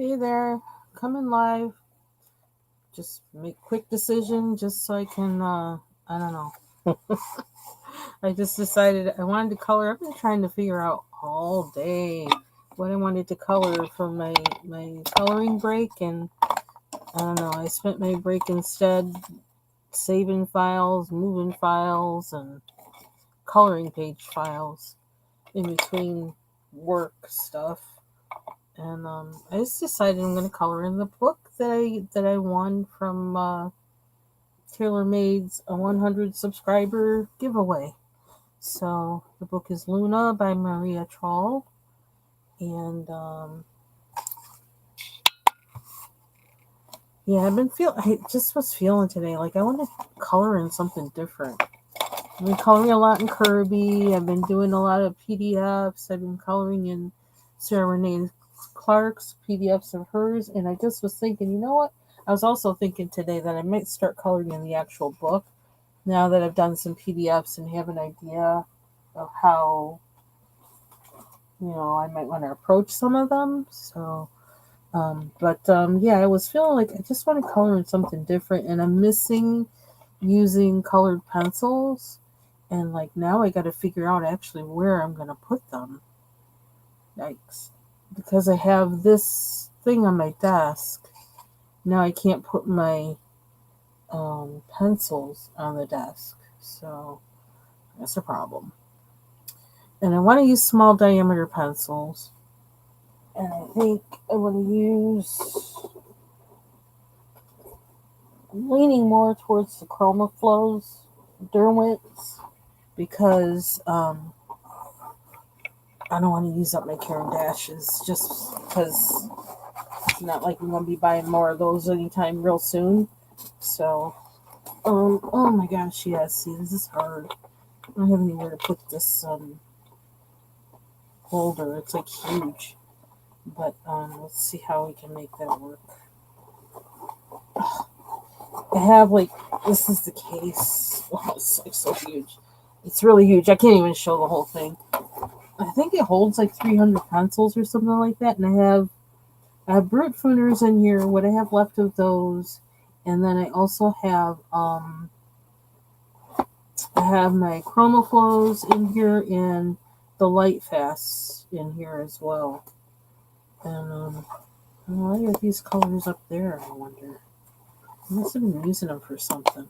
Hey there, coming live. Just make quick decision just so I can I don't know. I just decided I wanted to color. I've been trying to figure out all day what I wanted to color for my coloring break, and I don't know, I spent my break instead saving files, moving files, and coloring page files in between work stuff. And I just decided I'm going to color in the book that I won from TaylorMade's a 100 subscriber giveaway. So the book is Luna by Maria Troll, and yeah, I just was feeling today like I want to color in something different. I've been coloring a lot in Kirby. I've been doing a lot of PDFs. I've been coloring in Sarah Renee Clark's PDFs of hers, and I just was thinking, you know what? I was also thinking today that I might start coloring in the actual book now that I've done some PDFs and have an idea of how I might want to approach some of them. So, yeah, I was feeling like I just want to color in something different, and I'm missing using colored pencils. And like now, I got to figure out actually where I'm gonna put them. Yikes! Because I have this thing on my desk now, I can't put my pencils on the desk, so that's a problem. And I want to use small diameter pencils. And I think I want to use, I'm leaning more towards the Chroma Flows Derwents because I don't want to use up my Caran Dashes just because it's not like I'm going to be buying more of those anytime real soon. So, oh my gosh, yes, see, this is hard. I don't have anywhere to put this holder. It's like huge. But let's see how we can make that work. I have like, this is the case. Oh, it's like so huge. It's really huge. I can't even show the whole thing. I think it holds like 300 pencils or something like that. And I have Brute Fooners in here. What I have left of those, and then I also have I have my Chroma Flows in here and the Light Fasts in here as well. And why are these colors up there? I wonder. I must have been using them for something.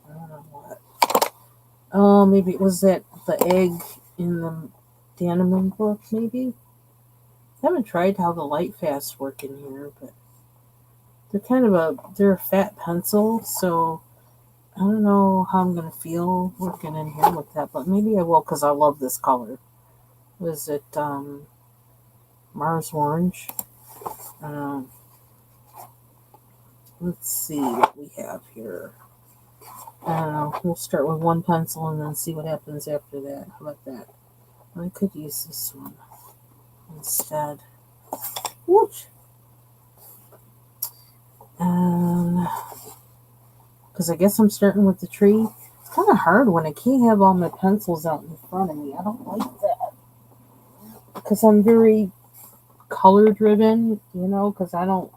I don't know what. Oh, maybe it was the egg in the Daneman book, maybe? I haven't tried how the light fasts work in here, but they're a fat pencil, so I don't know how I'm going to feel working in here with that, but maybe I will because I love this color. Was it Mars Orange? Um, let's see what we have here. I don't know. We'll start with one pencil and then see what happens after that. How about that? I could use this one instead. Whoosh. And because I guess I'm starting with the tree. It's kind of hard when I can't have all my pencils out in front of me. I don't like that because I'm very color driven, because I don't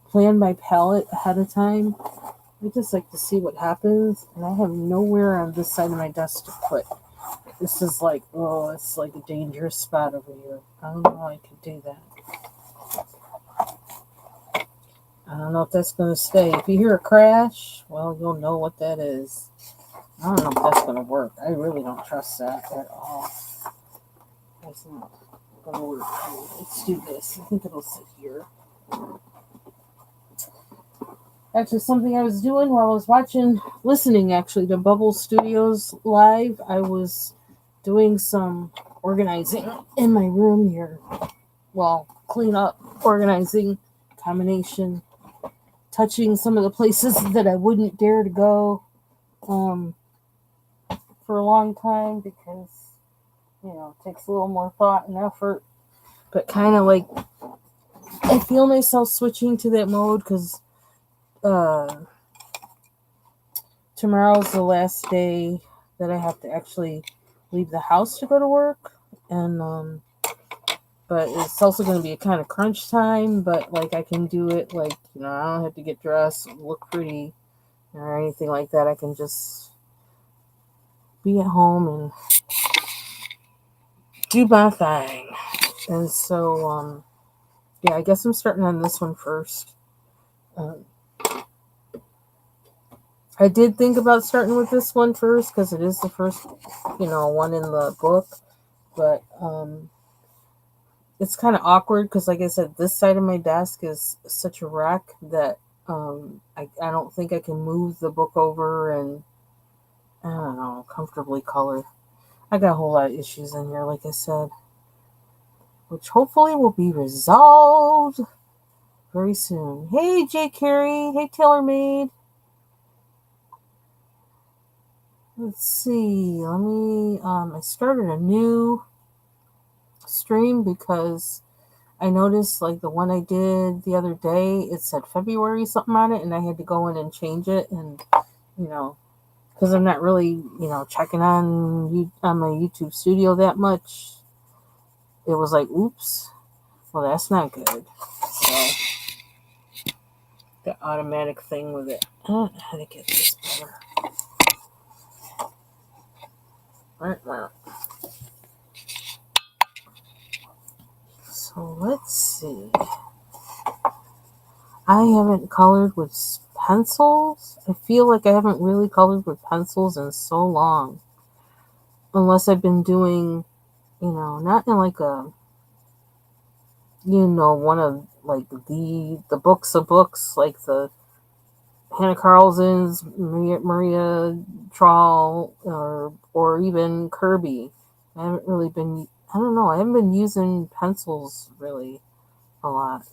plan my palette ahead of time. I just like to see what happens, and I have nowhere on this side of my desk to put. This is like, oh, it's like a dangerous spot over here. I don't know how I could do that. I don't know if that's going to stay. If you hear a crash, well, you'll know what that is. I don't know if that's going to work. I really don't trust that at all. That's not going to work. Let's do this. I think it'll sit here. Actually, something I was doing while I was listening actually to Bubble Studios live, I was doing some organizing in my room here. Well, clean up, organizing, combination, touching some of the places that I wouldn't dare to go for a long time because, it takes a little more thought and effort. But kind of like, I feel myself switching to that mode because tomorrow's the last day that I have to actually leave the house to go to work. And but it's also going to be a kind of crunch time, but like I can do it like, I don't have to get dressed, look pretty or anything like that. I can just be at home and do my thing. And so, yeah, I guess I'm starting on this one first. I did think about starting with this one first because it is the first, one in the book, but it's kind of awkward because, like I said, this side of my desk is such a wreck that I don't think I can move the book over and, I don't know, comfortably color. I got a whole lot of issues in here, like I said, which hopefully will be resolved very soon. Hey, J. Carey. Hey, TaylorMade. Let's see. I started a new stream because I noticed like the one I did the other day, it said February something on it, and I had to go in and change it, and because I'm not really checking on my YouTube Studio that much, it was like, oops, well that's not good. So the automatic thing with it. I don't know how to get this better. Right. So let's see. I haven't colored with pencils. I feel like I haven't really colored with pencils in so long. Unless I've been doing, not in like a, one of like the books of books, like the Hannah Carlson's, Maria Trawl, or even Kirby. I haven't really been, I don't know, I haven't been using pencils really a lot.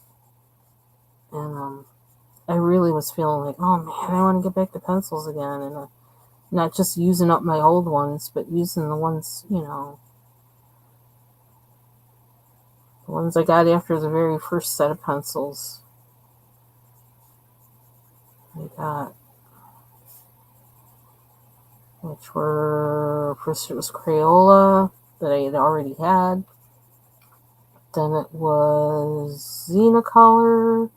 And I really was feeling like, oh man, I want to get back to pencils again, and not just using up my old ones, but using the ones, the ones I got after the very first set of pencils. I got, which were, first it was Crayola that I had already had. Then it was Xenocolor.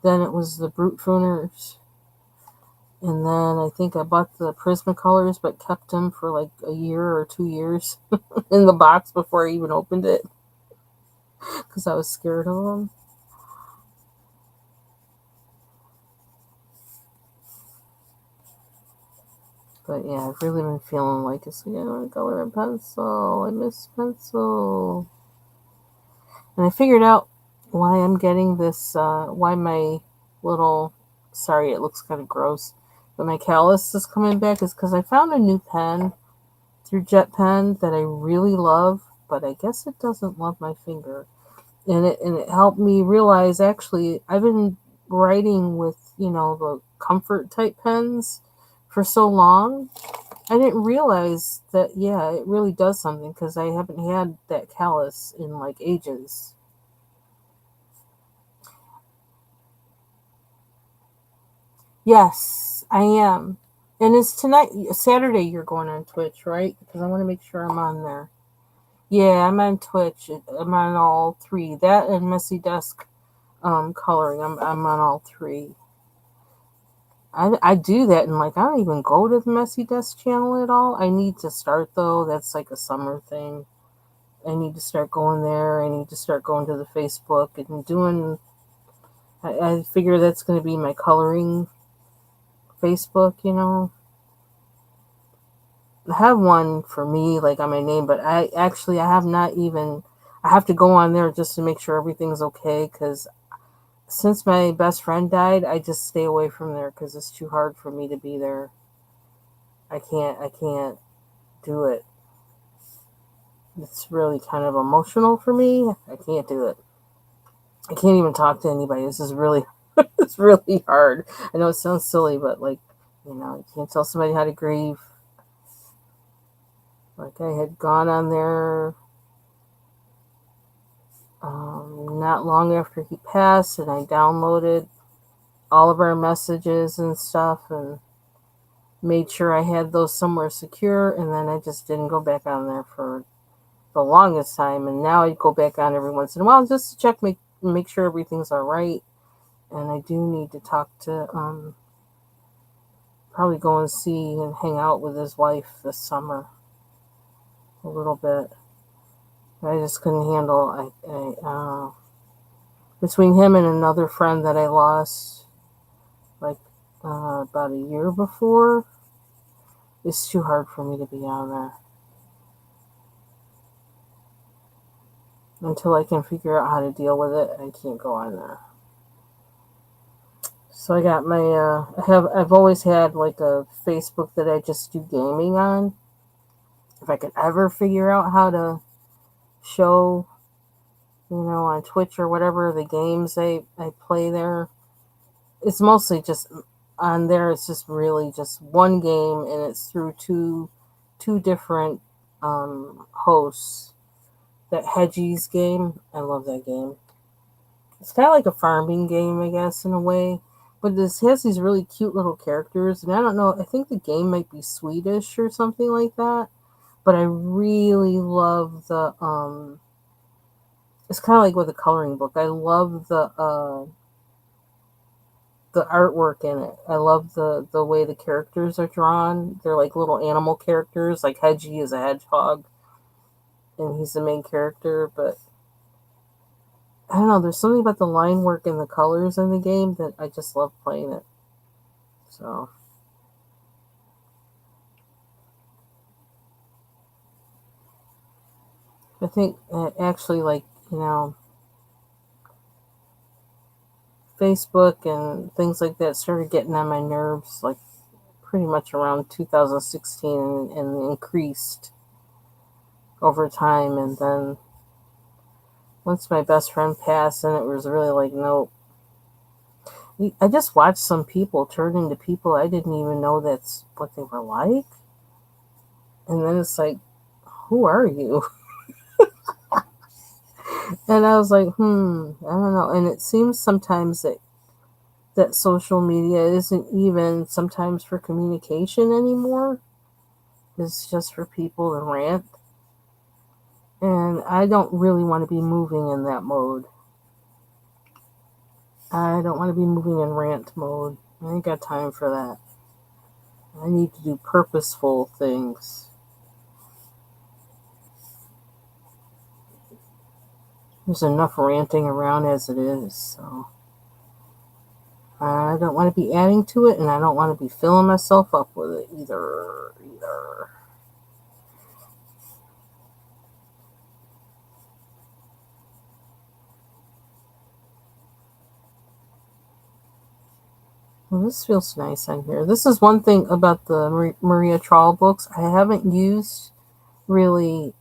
Then it was the Brute Fooners. And then I think I bought the Prismacolors, but kept them for like a year or 2 years in the box before I even opened it, because I was scared of them. But yeah, I've really been feeling like it's like, I want to color in pencil. I miss pencil. And I figured out why I'm getting this, why my little, sorry, it looks kind of gross, but my callus is coming back is because I found a new pen through Jet Pen that I really love, but I guess it doesn't love my finger. And it helped me realize, actually, I've been writing with, the comfort type pens for so long. I didn't realize that, yeah, it really does something, because I haven't had that callus in like ages. Yes, I am. And it's tonight, Saturday, you're going on Twitch, right? Because I want to make sure I'm on there. Yeah, I'm on Twitch. I'm on all three. That and Messy Desk coloring. I'm on all three. I do that, and like I don't even go to the Messy Desk channel at all. I need to start though. That's like a summer thing. I need to start going there. I need to start going to the Facebook and doing. I figure that's going to be my coloring Facebook. I have one for me, like on my name, but I have not even. I have to go on there just to make sure everything's okay, because since my best friend died, I just stay away from there because it's too hard for me to be there. I can't do it. It's really kind of emotional for me. I can't do it. I can't even talk to anybody. This is really, it's really hard. I know it sounds silly, but like, you can't tell somebody how to grieve. Like I had gone on there not long after he passed, and I downloaded all of our messages and stuff and made sure I had those somewhere secure, and then I just didn't go back on there for the longest time, and now I go back on every once in a while just to check, make sure everything's all right. And I do need to talk to probably go and see and hang out with his wife this summer a little bit. I just couldn't handle. Between him and another friend that I lost, like about a year before, it's too hard for me to be on there until I can figure out how to deal with it. I can't go on there. So I got my I've always had like a Facebook that I just do gaming on. If I could ever figure out how to show, on Twitch or whatever, the games I play there, it's mostly just on there. It's just really just one game, and it's through two different hosts. That Hedgies game, I love that game. It's kind of like a farming game, I guess, in a way. But this has these really cute little characters, and I don't know, I think the game might be Swedish or something like that. But I really love it's kind of like with a coloring book. I love the artwork in it. I love the way the characters are drawn. They're like little animal characters, like Hedgie is a hedgehog, and he's the main character, but I don't know, there's something about the line work and the colors in the game that I just love playing it. So I think actually, like, Facebook and things like that started getting on my nerves, like pretty much around 2016, and increased over time. And then once my best friend passed, and it was really like, nope. I just watched some people turn into people I didn't even know that's what they were like. And then it's like, who are you? And I was like, I don't know. And it seems sometimes that social media isn't even sometimes for communication anymore. It's just for people to rant. And I don't really want to be moving in that mode. I don't want to be moving in rant mode. I ain't got time for that. I need to do purposeful things. There's enough ranting around as it is, so I don't want to be adding to it, and I don't want to be filling myself up with it either. Well, this feels nice on here. This is one thing about the Maria Trawl books I haven't used really.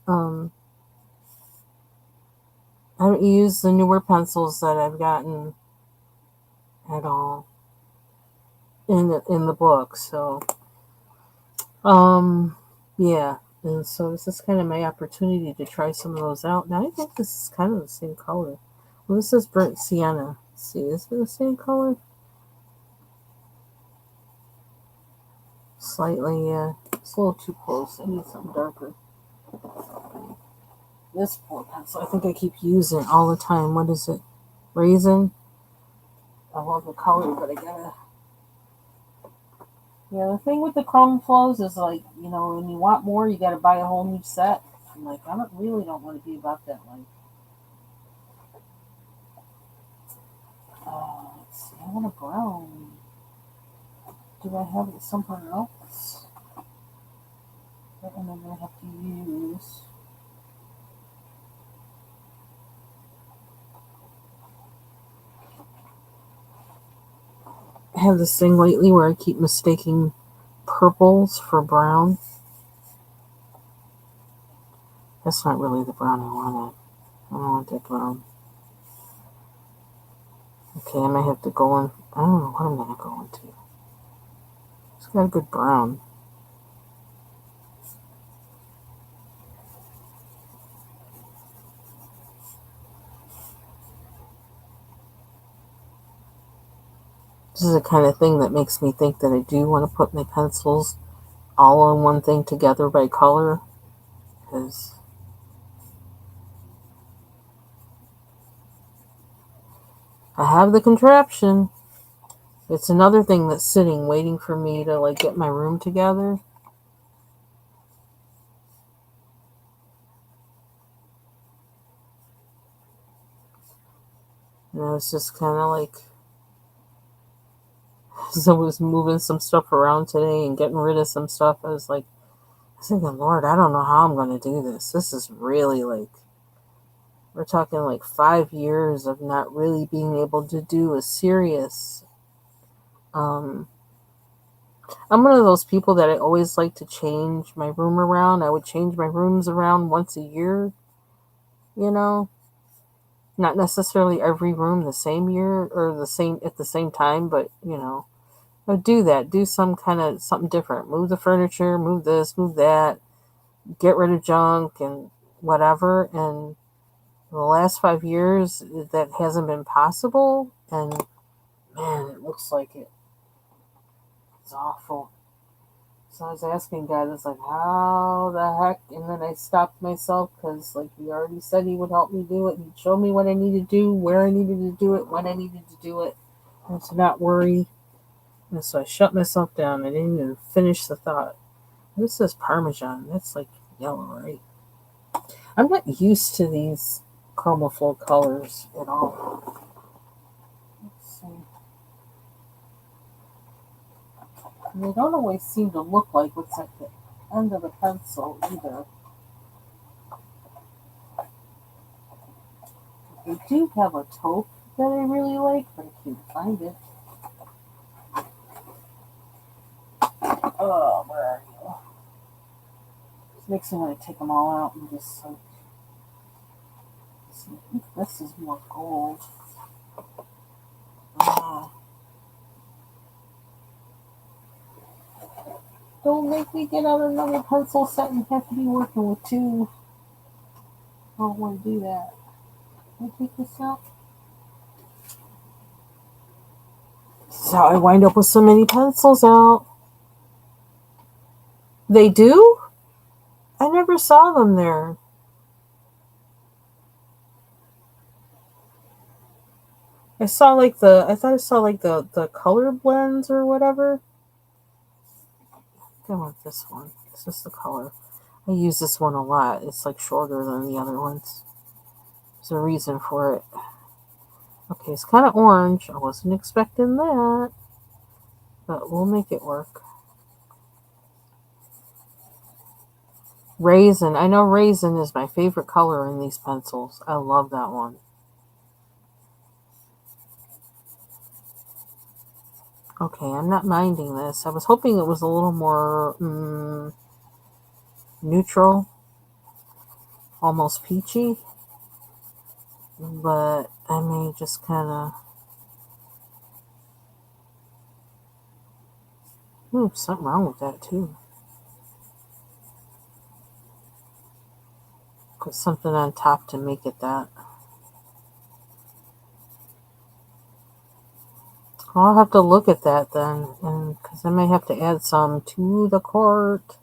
I haven't used the newer pencils that I've gotten at all in the book. So, yeah. And so this is kind of my opportunity to try some of those out. Now I think this is kind of the same color. Well, this is burnt sienna. Let's see, is it the same color? Slightly, yeah. It's a little too close. I need something darker. This poor pencil, I think I keep using it all the time. What is it? Raisin? I love the color, but I gotta... Yeah, the thing with the chrome flows is, like, when you want more, you gotta buy a whole new set. I'm like, I really don't want to be about that life. Let's see, I want a brown. Do I have it somewhere else? That one I'm gonna have to use. I have this thing lately where I keep mistaking purples for brown. That's not really the brown I wanted. I don't want that brown. Okay, I might have to go in. I don't know what I'm going to go into. It's got a good brown. This is the kind of thing that makes me think that I do want to put my pencils all in one thing together by color. Because I have the contraption. It's another thing that's sitting, waiting for me to like get my room together. And I was just kind of like, as I was moving some stuff around today and getting rid of some stuff, I was thinking, Lord, I don't know how I'm going to do this. This is really like, we're talking like 5 years of not really being able to do a serious. I'm one of those people that I always like to change my room around. I would change my rooms around once a year, you know, not necessarily every room the same year or the same at the same time, but I'd do that. Do some kind of something different. Move the furniture, move this, move that, get rid of junk and whatever. And the last 5 years, that hasn't been possible. And man, it looks like it. It's awful. So I was asking God, it's like, how the heck? And then I stopped myself because, like, He already said He would help me do it. He'd show me what I needed to do, where I needed to do it, when I needed to do it, and to not worry. And so I shut myself down. I didn't even finish the thought. This is Parmesan. That's like yellow, right? I'm not used to these chromaflow colors at all. Let's see. And they don't always seem to look like what's at the end of the pencil either. They do have a taupe that I really like, but I can't find it. Oh, where are you? It makes me want to take them all out and just like. See, I think this is more gold. Don't make me get out another pencil set and have to be working with two. I don't want to do that. Can I take this out? So I wind up with so many pencils out. They do? I never saw them there. I thought I saw like the color blends or whatever. I want this one. It's just the color. I use this one a lot. It's like shorter than the other ones. There's a reason for it. Okay, it's kind of orange. I wasn't expecting that. But we'll make it work. Raisin. I know raisin is my favorite color in these pencils. I love that one. Okay, I'm not minding this. I was hoping it was a little more neutral, almost peachy. But I may just kind of... Ooh, something wrong with that too. Put something on top to make it that. I'll have to look at that then, because I may have to add some to the cart.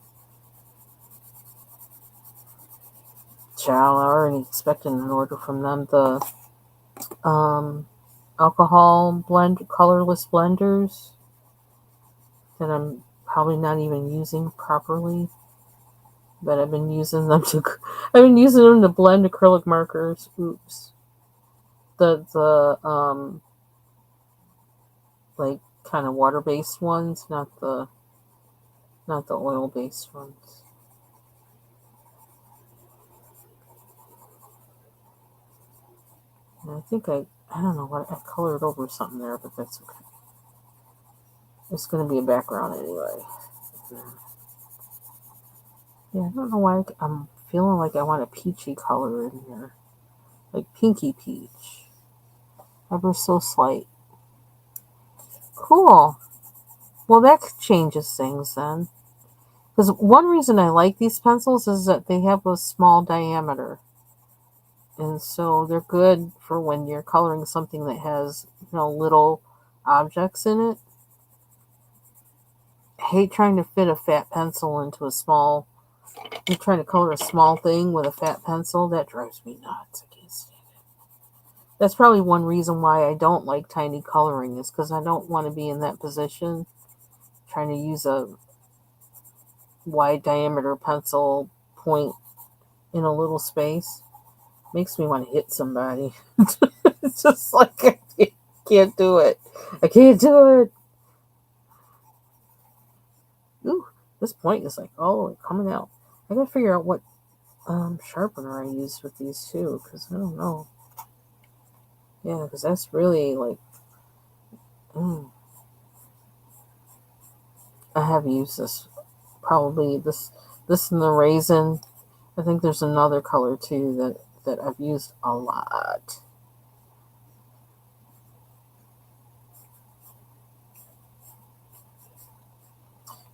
Child, I already expecting an order from them. The alcohol blend, colorless blenders that I'm probably not even using properly, but I've been using them to blend acrylic markers. Oops. The like kind of water-based ones, not the oil-based ones. And I think I don't know what I colored over something there, but that's okay. It's going to be a background anyway. Yeah, I don't know why I'm feeling like I want a peachy color in here, like pinky peach, ever so slight. Cool. Well, that changes things then. Because one reason I like these pencils is that they have a small diameter. And so they're good for when you're coloring something that has, little objects in it. I hate trying to fit a fat pencil into a small... You're trying to color a small thing with a fat pencil. That drives me nuts. I can't stand it. That's probably one reason why I don't like tiny coloring, is because I don't want to be in that position trying to use a wide diameter pencil point in a little space. Makes me want to hit somebody. It's just like I can't do it. I can't do it. Ooh, this point is like, oh, coming out. I gotta figure out what sharpener I use with these too, because I don't know. Yeah, because that's really like, I have used this, probably this and the raisin. I think there's another color too that I've used a lot.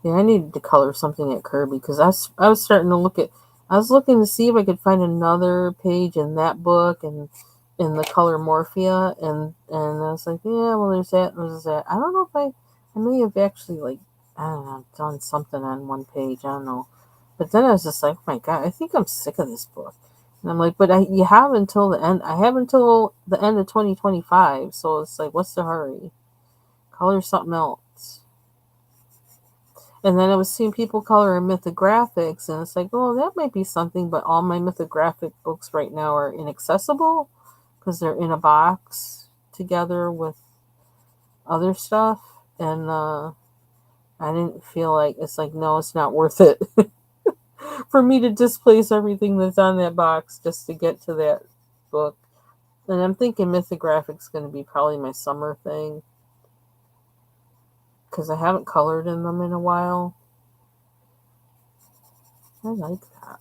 Yeah, I needed to color something at Kirby because I was starting to look at. I was looking to see if I could find another page in that book and in the color Morphia, and I was like, yeah, well, there's that, there's that. I don't know if I may have actually, like, I don't know, done something on one page. I don't know, but then I was just like, oh my god, I think I'm sick of this book. And I'm like, but you have until the end. I have until the end of 2025, so it's like, what's the hurry? Color something else. And then I was seeing people color mythographics, and it's like, oh, that might be something, but all my mythographic books right now are inaccessible because they're in a box together with other stuff. And I didn't feel like, it's like, no, it's not worth it for me to displace everything that's on that box just to get to that book. And I'm thinking mythographics going to be probably my summer thing because I haven't colored in them in a while. I like that.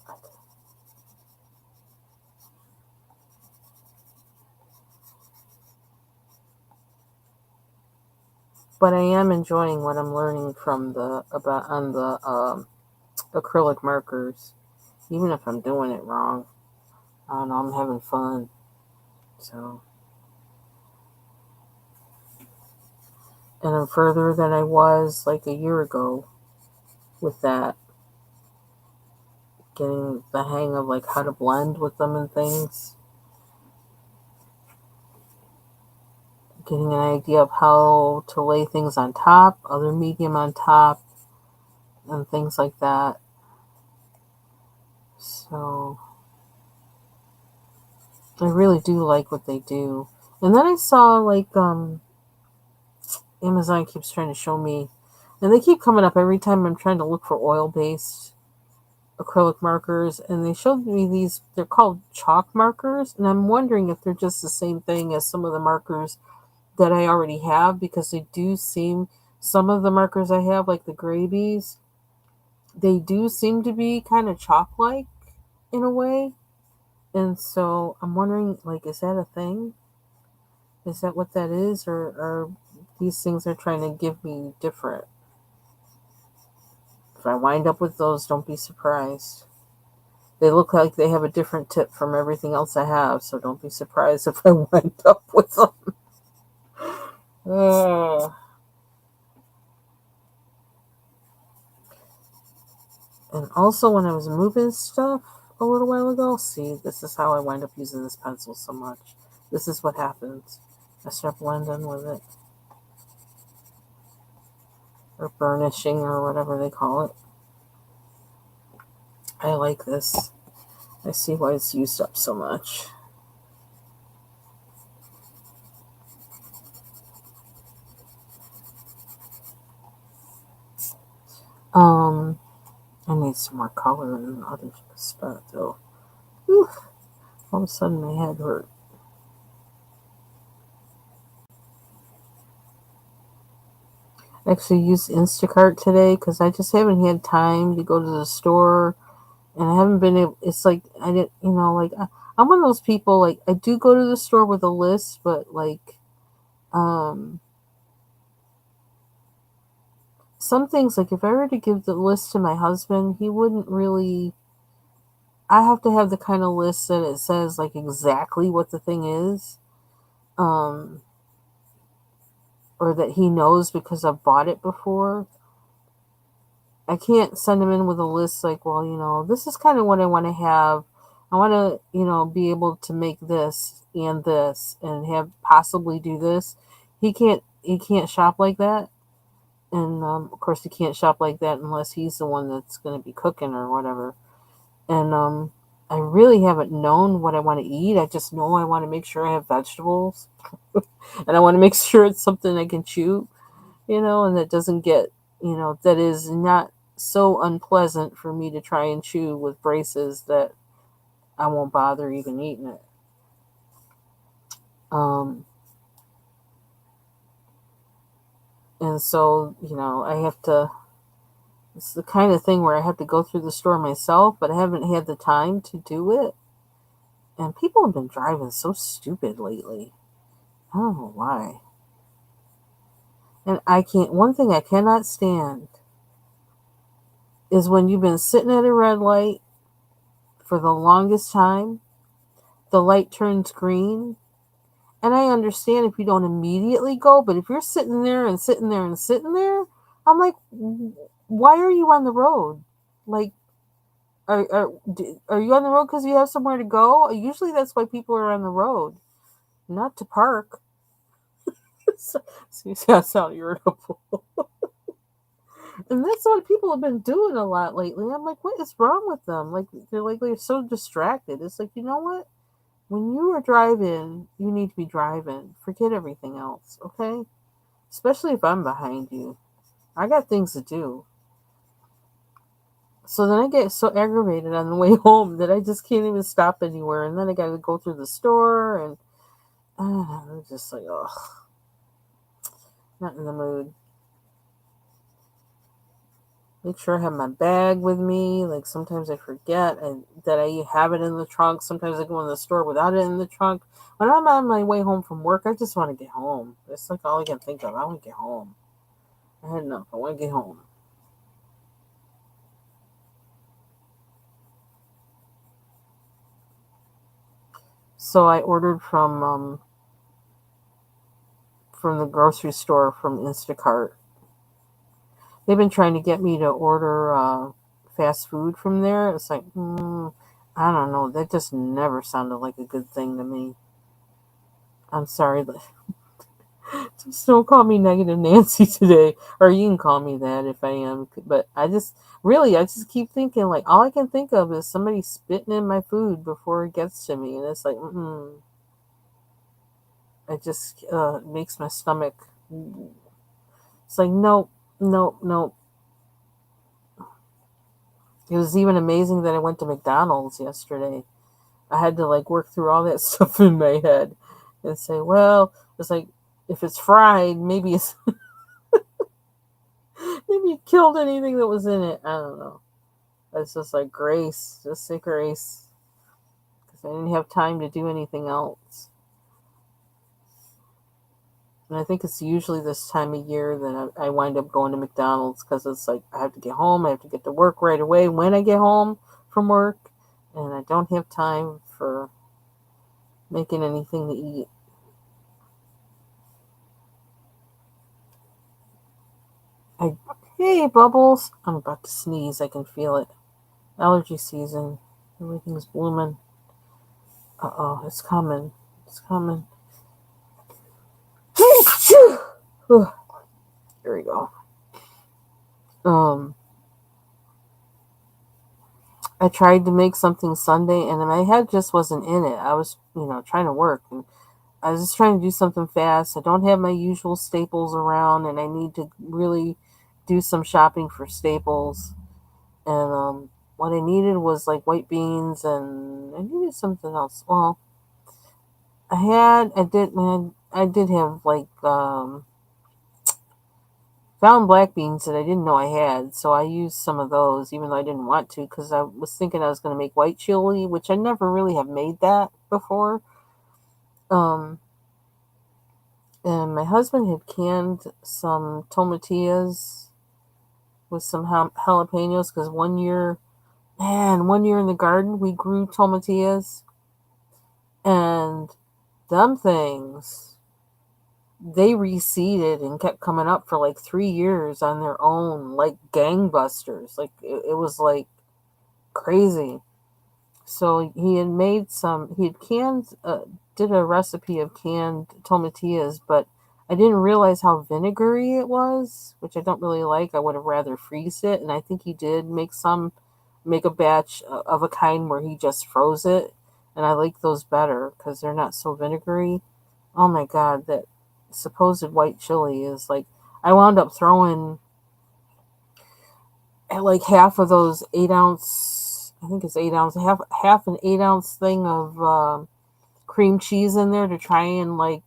But I am enjoying what I'm learning from the about on the acrylic markers, even if I'm doing it wrong. I don't know. I'm having fun. So, and I'm further than I was like a year ago with that, getting the hang of like how to blend with them and things, getting an idea of how to lay things on top, other medium on top, and things like that. So I really do like what they do. And then I saw like Amazon keeps trying to show me, and they keep coming up every time I'm trying to look for oil-based acrylic markers, and they showed me these, they're called chalk markers, and I'm wondering if they're just the same thing as some of the markers that I already have, because they do seem, some of the markers I have, like the Grabies, they do seem to be kind of chalk-like in a way, and so I'm wondering, like, is that a thing? Is that what that is, or these things are trying to give me different? If I wind up with those, don't be surprised. They look like they have a different tip from everything else I have, so don't be surprised if I wind up with them. Uh, and also, when I was moving stuff a little while ago, see, this is how I wind up using this pencil so much. This is what happens. I start blending with it, or burnishing, or whatever they call it. I like this. I see why it's used up so much. I need some more color in the other spot though. Whew. All of a sudden my head hurt. I actually used Instacart today because I just haven't had time to go to the store, and I haven't been able. It's like I didn't, like I'm one of those people. Like I do go to the store with a list, but like um, some things, like if I were to give the list to my husband, he wouldn't really. I have to have the kind of list that it says like exactly what the thing is, um, or that he knows because I've bought it before. I can't send him in with a list like, well, this is kind of what I want to have, I want to, be able to make this and have possibly do this. He can't shop like that. And of course, he can't shop like that unless he's the one that's going to be cooking or whatever. And I really haven't known what I want to eat. I just know I want to make sure I have vegetables, and I want to make sure it's something I can chew, and that doesn't get, that is not so unpleasant for me to try and chew with braces that I won't bother even eating it. Um, and so, I have to, it's the kind of thing where I have to go through the store myself, but I haven't had the time to do it. And people have been driving so stupid lately. I don't know why. And one thing I cannot stand is when you've been sitting at a red light for the longest time, the light turns green. And I understand if you don't immediately go, but if you're sitting there and sitting there and sitting there, I'm like, why are you on the road? Like, are you on the road because you have somewhere to go? Usually that's why people are on the road, not to park. See, I sound irritable. And that's what people have been doing a lot lately. I'm like, what is wrong with them? Like they're so distracted. It's like, you know what? When you are driving, you need to be driving. Forget everything else, okay? Especially if I'm behind you. I got things to do. So then I get so aggravated on the way home that I just can't even stop anywhere. And then I got to go through the store and I'm just like, ugh, not in the mood. Make sure I have my bag with me. Like sometimes I forget that I have it in the trunk. Sometimes I go in the store without it in the trunk. When I'm on my way home from work, I just want to get home. That's like all I can think of. I want to get home. I had enough. I want to get home. So I ordered from the grocery store from Instacart. They've been trying to get me to order fast food from there. It's like, I don't know. That just never sounded like a good thing to me. I'm sorry. Just don't call me Negative Nancy today. Or you can call me that if I am. But I just keep thinking, like, all I can think of is somebody spitting in my food before it gets to me. And it's like, it just makes my stomach. It's like, nope, nope, nope. It was even amazing that I went to McDonald's yesterday. I had to like work through all that stuff in my head and say, well, it's like if it's fried, maybe maybe it killed anything that was in it. I don't know. It's just like grace, just say grace, because I didn't have time to do anything else. And I think it's usually this time of year that I wind up going to McDonald's because it's like I have to get home, I have to get to work right away when I get home from work, and I don't have time for making anything to eat. Hey, Bubbles. I'm about to sneeze. I can feel it. Allergy season. Everything's blooming. Uh-oh, it's coming. It's coming. Here we go. I tried to make something Sunday, and my head just wasn't in it. I was, trying to work, and I was just trying to do something fast. I don't have my usual staples around, and I need to really do some shopping for staples. And what I needed was like white beans, and I needed something else. Well, I did have like found black beans that I didn't know I had, so I used some of those, even though I didn't want to, because I was thinking I was going to make white chili, which I never really have made that before. Um, and my husband had canned some tomatillas with some jalapenos, because one year in the garden we grew tomatillas, and them things, they reseeded and kept coming up for like 3 years on their own, like gangbusters. Like it was like crazy. So he had made some. He had canned, did a recipe of canned tomatillas, but I didn't realize how vinegary it was, which I don't really like. I would have rather freeze it, and I think he did make a batch of a kind where he just froze it, and I like those better because they're not so vinegary. Oh my god, that supposed white chili is like, I wound up throwing like half of those 8 ounce. I think it's 8 ounce, half an 8 ounce thing of cream cheese in there to try and like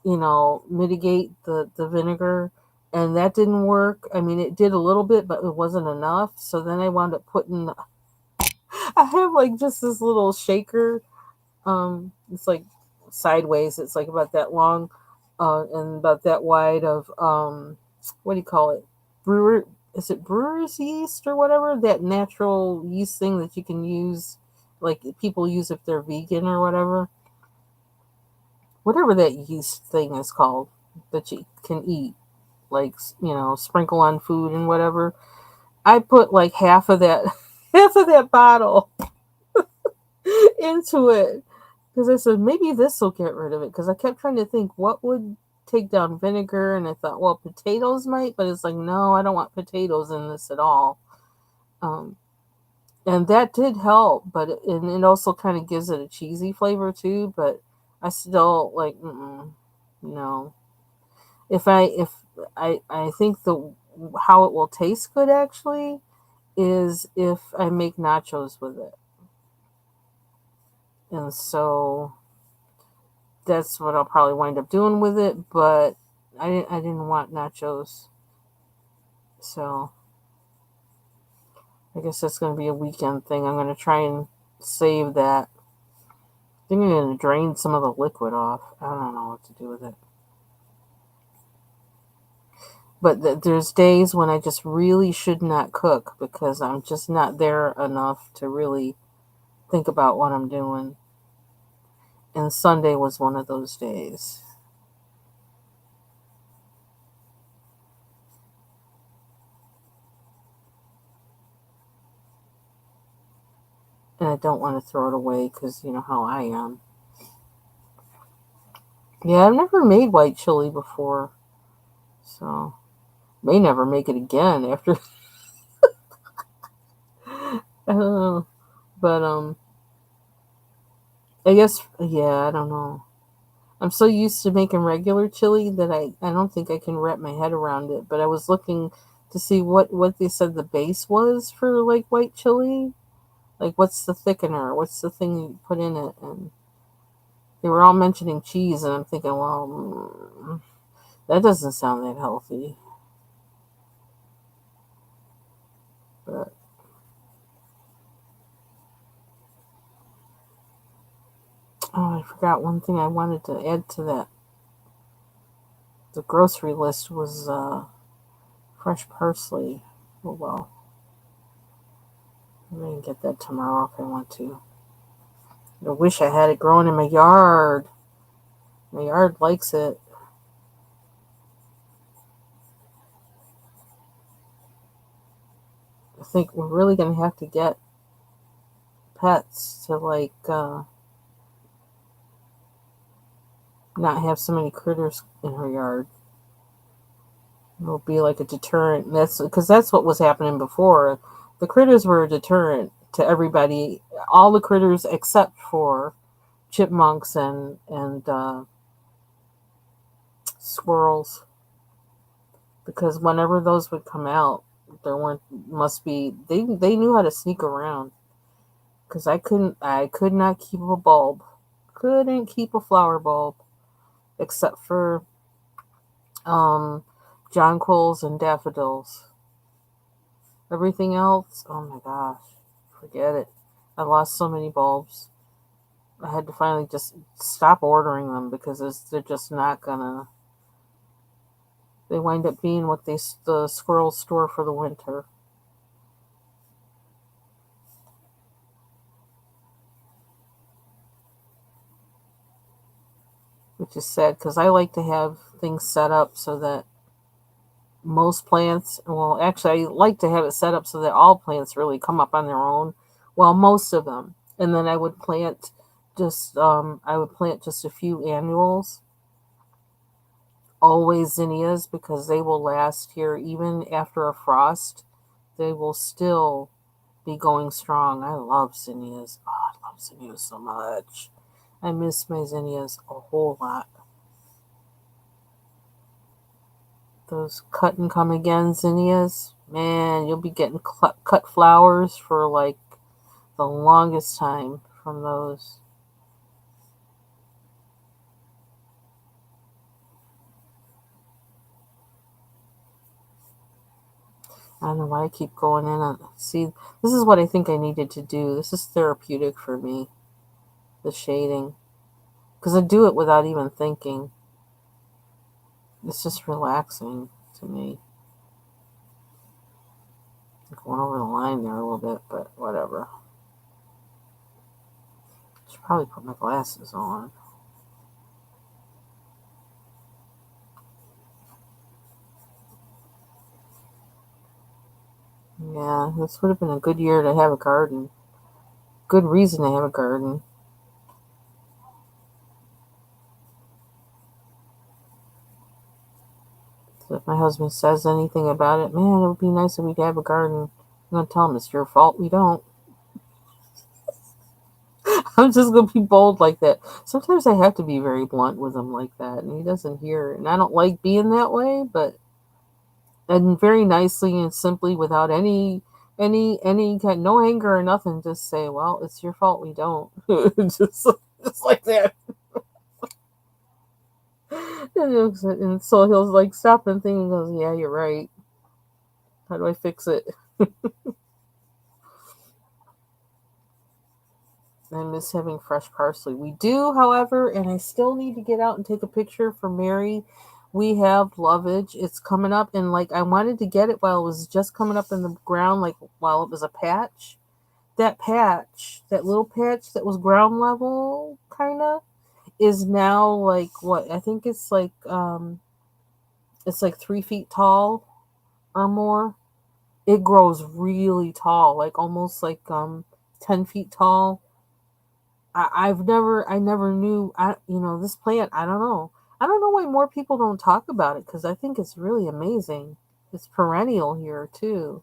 mitigate the vinegar, and that didn't work. I mean, it did a little bit, but it wasn't enough. So then I wound up putting. I have like just this little shaker. It's like sideways. It's like about that long, and about that wide of what do you call it? Brewer. Is it brewer's yeast or whatever? That natural yeast thing that you can use, like people use if they're vegan or whatever. Whatever that yeast thing is called that you can eat, like sprinkle on food and whatever. I put like half of that, half of that bottle into it because I said maybe this will get rid of it. Because I kept trying to think what would take down vinegar, and I thought, well, potatoes might, but it's like no, I don't want potatoes in this at all. Um, and that did help, but and it also kind of gives it a cheesy flavor too. But I still like, no. If I think the how it will taste good actually is if I make nachos with it, and so that's what I'll probably wind up doing with it. But I didn't want nachos, so I guess that's gonna be a weekend thing. I'm gonna try and save that. I think I'm gonna drain some of the liquid off. I don't know what to do with it. But there's days when I just really should not cook because I'm just not there enough to really think about what I'm doing. And Sunday was one of those days. And I don't want to throw it away because you know how I am. Yeah, I've never made white chili before. So, may never make it again after. uh, but, I guess, yeah, I don't know. I'm so used to making regular chili that I don't think I can wrap my head around it. But I was looking to see what they said the base was for like white chili. Like, what's the thickener? What's the thing you put in it? And they were all mentioning cheese, and I'm thinking, well, that doesn't sound that healthy. But oh, I forgot one thing I wanted to add to that. The grocery list was fresh parsley. Oh well, I may get that tomorrow if I want to. I wish I had it growing in my yard. My yard likes it. I think we're really gonna have to get pets to like not have so many critters in her yard. It'll be like a deterrent. That's because that's what was happening before. The critters were a deterrent to everybody, all the critters except for chipmunks and squirrels. Because whenever those would come out, there weren't must be they knew how to sneak around. Because I could not keep a bulb, couldn't keep a flower bulb except for um jonquils and daffodils. Everything else, oh my gosh, forget it. I lost so many bulbs. I had to finally just stop ordering them because they're just not gonna. They wind up being what the squirrels store for the winter, which is sad because I like to have things set up so that most plants. Well, actually, I like to have it set up so that all plants really come up on their own. Well, most of them. And then I would plant just a few annuals, always zinnias, because they will last here even after a frost. They will still be going strong. I love zinnias. Oh, I love zinnias so much. I miss my zinnias a whole lot. Those cut and come again zinnias, man, you'll be getting cut flowers for like the longest time from those. I don't know why I keep going in on. See, this is what I think I needed to do. This is therapeutic for me, the shading. Because I do it without even thinking. It's just relaxing to me. I'm going over the line there a little bit, but whatever. Should probably put my glasses on. Yeah, this would have been a good year to have a garden. Good reason to have a garden. So if my husband says anything about it, man, it would be nice if we'd have a garden. I'm gonna tell him it's your fault we don't. I'm just gonna be bold like that. Sometimes I have to be very blunt with him like that, and he doesn't hear it. And I don't like being that way, but and very nicely and simply, without any kind, no anger or nothing, just say, "Well, it's your fault we don't." Just like that. And so he'll like stop and think and goes, "Yeah, you're right. How do I fix it?" I miss having fresh parsley. We do, however, and I still need to get out and take a picture for Mary. We have lovage. It's coming up, and like I wanted to get it while it was just coming up in the ground, like while it was a patch. That little patch that was ground level, kind of, is now like what? I think it's like 3 feet tall or more. It grows really tall, like almost like 10 feet tall. I never knew. This plant. I don't know. I don't know why more people don't talk about it because I think it's really amazing. It's perennial here too.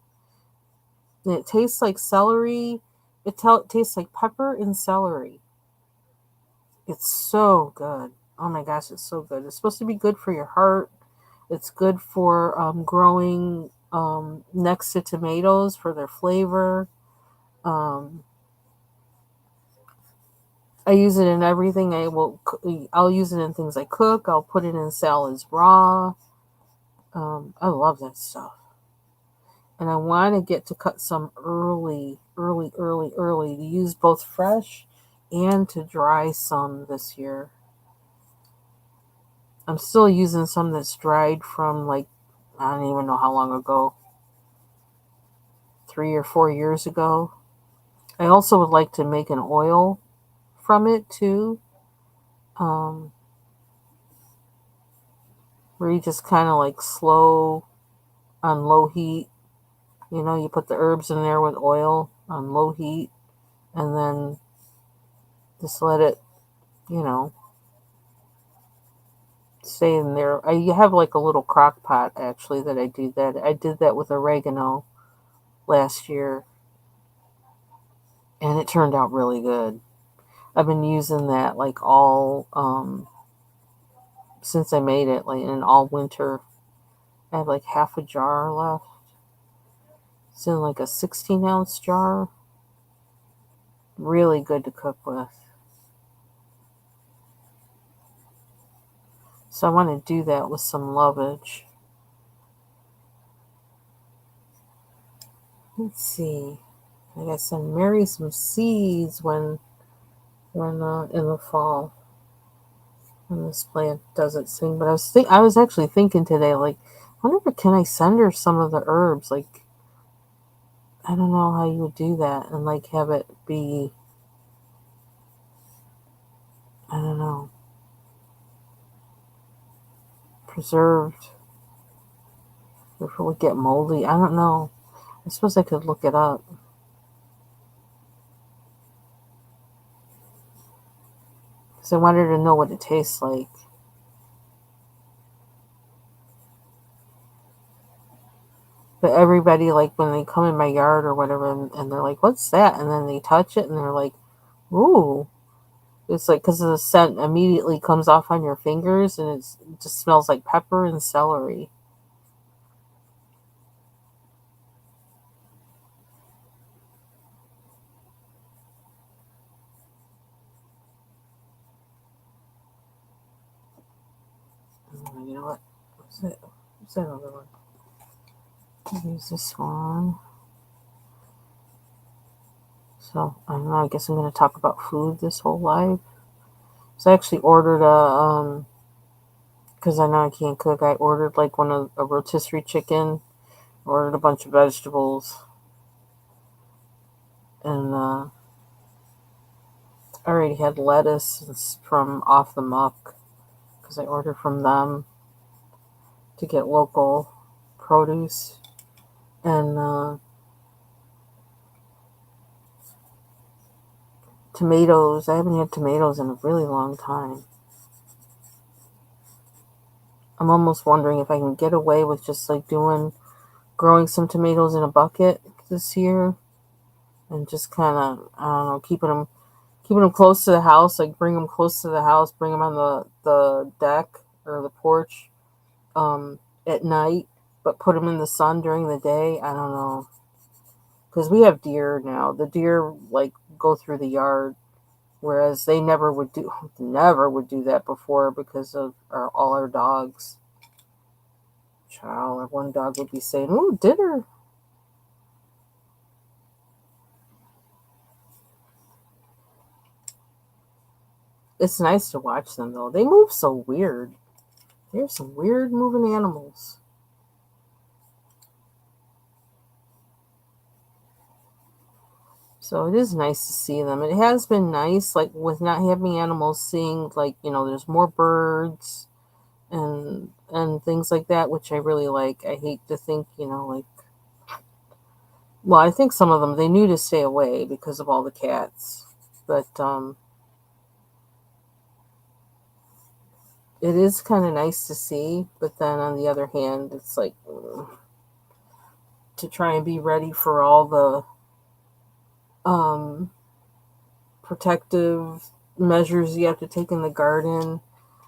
And it tastes like celery. It tastes like pepper and celery. It's so good. Oh my gosh, it's so good. It's supposed to be good for your heart. It's good for growing next to tomatoes for their flavor. Um, I use it in everything. I'll use it in things I cook. I'll put it in salads raw. I love that stuff. And I want to get to cut some early to use both fresh and to dry some this year. I'm still using some that's dried from like, I don't even know how long ago, 3 or 4 years ago. I also would like to make an oil from it too, um, where you just kind of like slow on low heat. You put the herbs in there with oil on low heat, and then just let it, you know, stay in there. I have like a little crock pot actually that I do that. I did that with oregano last year, and it turned out really good. I've been using that like all since I made it, like in all winter. I have like half a jar left. It's in like a 16-ounce jar. Really good to cook with. So I want to do that with some lovage. Let's see. I got some Mary some seeds when in the fall when this plant does its thing. But I was actually thinking today, like, I wonder if can I send her some of the herbs? Like, I don't know how you would do that and like have it be, I don't know, preserved. If it would get moldy, I don't know. I suppose I could look it up. because I wanted to know what it tastes like. But everybody, like, when they come in my yard or whatever, and they're like, "What's that?" And then they touch it, and they're like, "Ooh." It's like, because the scent immediately comes off on your fingers, and it just smells like pepper and celery. You know what? What's that other one? Use this one. So, I don't know, I guess I'm going to talk about food this whole live. So I actually ordered because I know I can't cook, I ordered like a rotisserie chicken, ordered a bunch of vegetables, and I already had lettuce from Off the Muck, because I ordered from them to get local produce, and tomatoes. I haven't had tomatoes in a really long time. I'm almost wondering if I can get away with just like growing some tomatoes in a bucket this year, and just kind of, I don't know, keeping them close to the house, like bring them close to the house, bring them on the deck or the porch at night, but put them in the sun during the day. I don't know, because we have deer now. The deer like go through the yard, whereas they never would do that before because of all our dogs. Child, one dog would be saying, "Ooh, dinner." It's nice to watch them though. They move so weird. They're some weird moving animals. So it is nice to see them. It has been nice, like with not having animals, seeing like, there's more birds and things like that, which I really like. I hate to think, like, well, I think some of them they knew to stay away because of all the cats, but it is kind of nice to see. But then on the other hand, it's like to try and be ready for all the um protective measures you have to take in the garden.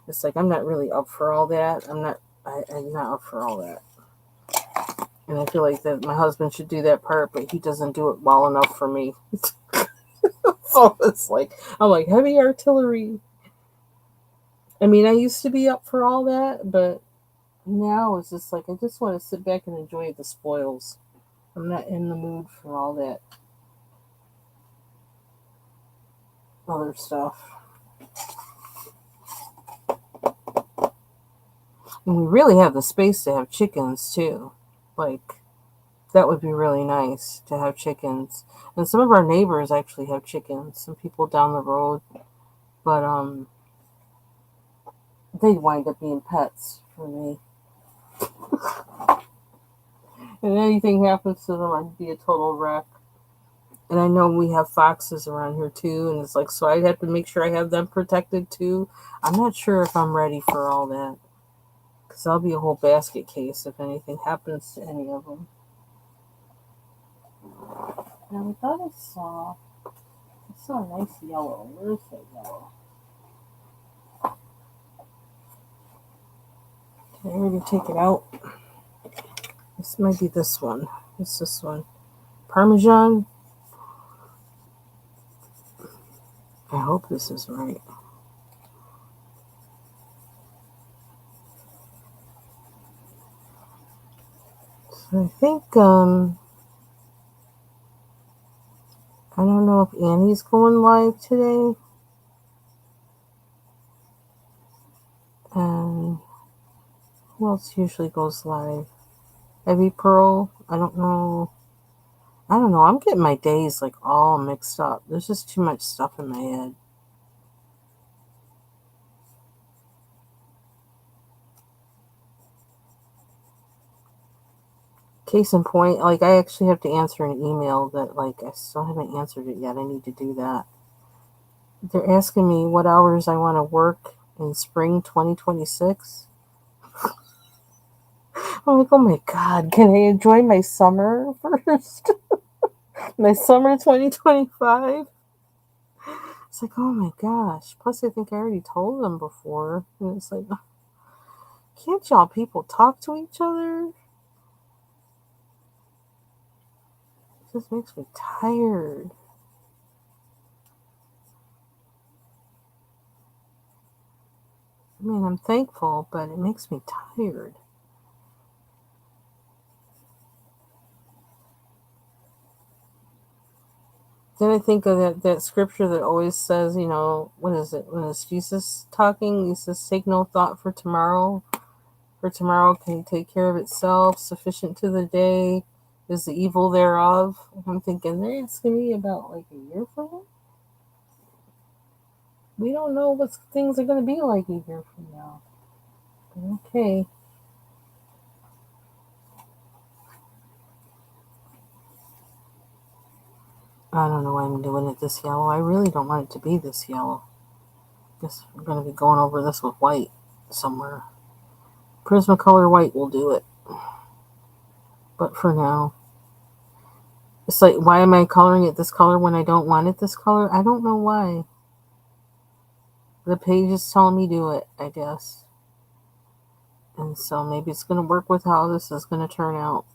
It's like I'm not really up for all that. I'm not up for all that. And I feel like that my husband should do that part, but he doesn't do it well enough for me. So it's like I'm like heavy artillery. I mean, I used to be up for all that, but now it's just like I just want to sit back and enjoy the spoils. I'm not in the mood for all that other stuff. And we really have the space to have chickens too. Like, that would be really nice to have chickens. And some of our neighbors actually have chickens. Some people down the road, but they wind up being pets for me. And anything happens to them, I'd be a total wreck. And I know we have foxes around here too, and it's like, so I'd have to make sure I have them protected too. I'm not sure if I'm ready for all that, because I'll be a whole basket case if anything happens to any of them. Now I thought I saw a nice yellow. Where's that yellow? Did I already take it out? This might be this one. It's this one. Parmesan. I hope this is right. So I think I don't know if Annie's going live today. And who else usually goes live? Heavy Pearl. I don't know. I'm getting my days like all mixed up. There's just too much stuff in my head. Case in point, like I actually have to answer an email that like I still haven't answered it yet. I need to do that. They're asking me what hours I want to work in spring 2026. I'm like, oh my God, can I enjoy my summer first? My summer 2025? It's like, oh my gosh. Plus, I think I already told them before. And it's like, can't y'all people talk to each other? It just makes me tired. I mean, I'm thankful, but it makes me tired. Then I think of that scripture that always says, what is it? When it's Jesus talking, he says, take no thought for tomorrow. For tomorrow can take care of itself. Sufficient to the day is the evil thereof. I'm thinking, they're asking me about like a year from now? We don't know what things are going to be like a year from now. Okay. I don't know why I'm doing it this yellow. I really don't want it to be this yellow. Guess we're going to be going over this with white somewhere. Prismacolor white will do it. But for now, it's like, why am I coloring it this color when I don't want it this color? I don't know why. The page is telling me do it, I guess. And so maybe it's going to work with how this is going to turn out.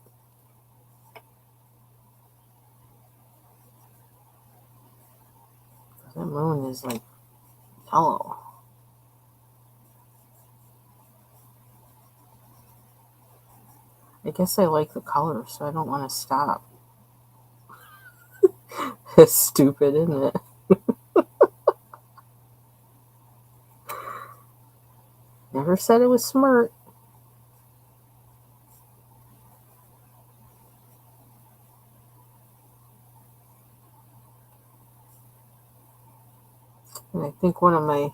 The moon is like yellow. I guess I like the color, so I don't want to stop. It's stupid, isn't it? Never said it was smart. And I think one of my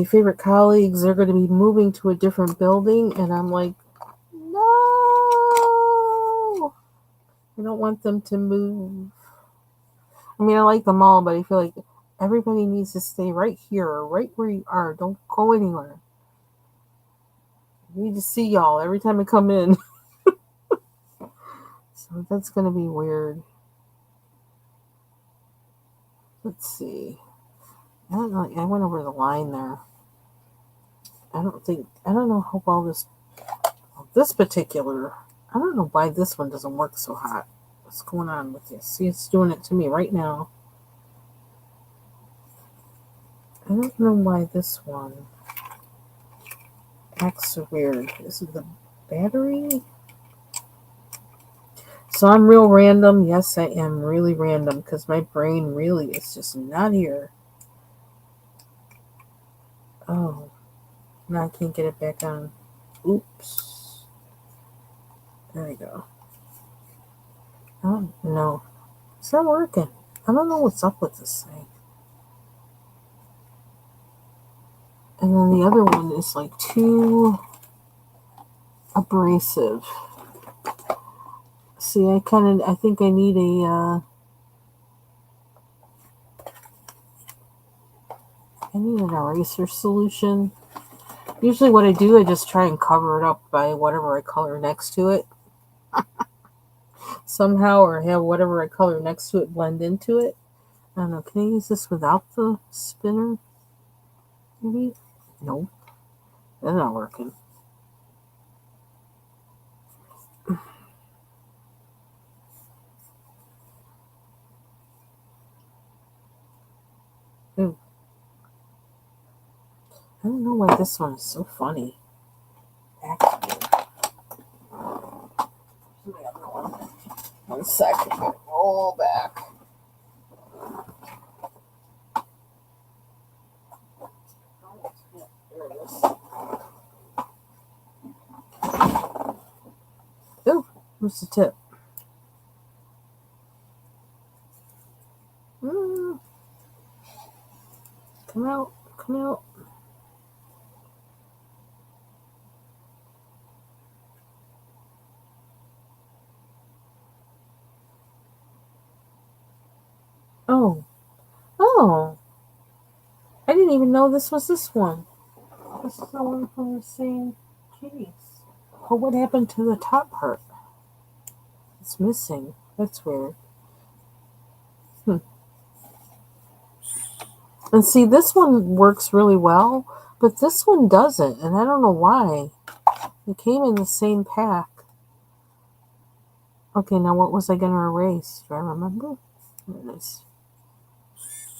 favorite colleagues, they're going to be moving to a different building, and I'm like, no, I don't want them to move. I mean, I like them all, but I feel like everybody needs to stay right here, right where you are. Don't go anywhere. I need to see y'all every time I come in. So that's going to be weird. Let's see. I don't know. I went over the line there. I don't know how well this particular, I don't know why this one doesn't work so hot. What's going on with this? See, it's doing it to me right now. I don't know why this one acts so weird. Is it the battery? So I'm real random. Yes, I am really random because my brain really is just not here. Oh, now I can't get it back on. Oops. There we go. I don't know. It's not working. I don't know what's up with this thing. And then the other one is like too abrasive. See, I think I need an eraser solution. Usually what I do, I just try and cover it up by whatever I color next to it. Somehow, or have whatever I color next to it blend into it. I don't know, can I use this without the spinner? Maybe? Nope. That's not working. Ooh. I don't know why this one is so funny. Actually. The other one. 1 second. Roll back. There it is. Ooh, where's the tip? Come out, come out. Oh, even know this was this one. This is the one from the same case. But what happened to the top part? It's missing. That's weird. And see, this one works really well, but this one doesn't, and I don't know why. It came in the same pack. Okay, now what was I going to erase? Do I remember? There it is.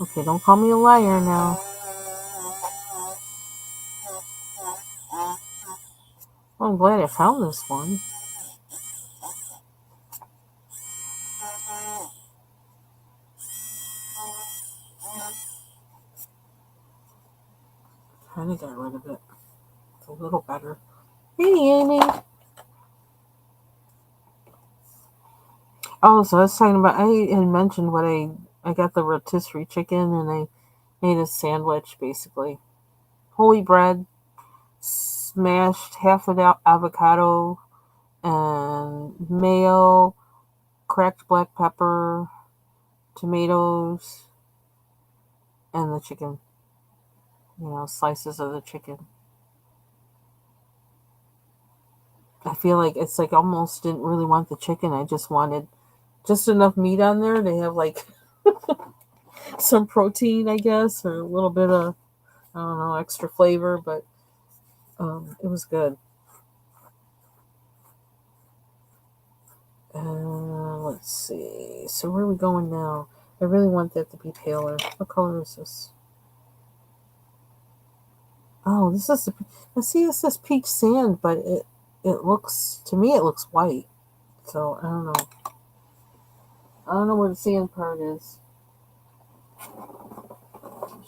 Okay, don't call me a liar now. Well, I'm glad I found this one. Kind of got rid of it. It's a little better. Hey, Amy. Oh, so I was talking about, I had mentioned what I got the rotisserie chicken and I made a sandwich basically. Whole wheat bread, smashed half an avocado, and mayo, cracked black pepper, tomatoes, and the chicken. Slices of the chicken. I feel like it's like almost didn't really want the chicken. I just wanted just enough meat on there to have like some protein, I guess, or a little bit of, I don't know, extra flavor, but it was good. Let's see. So where are we going now? I really want that to be paler. What color is this? Oh, this is see, it says peach sand, but it looks, to me, it looks white. So I don't know. I don't know where the sand part is.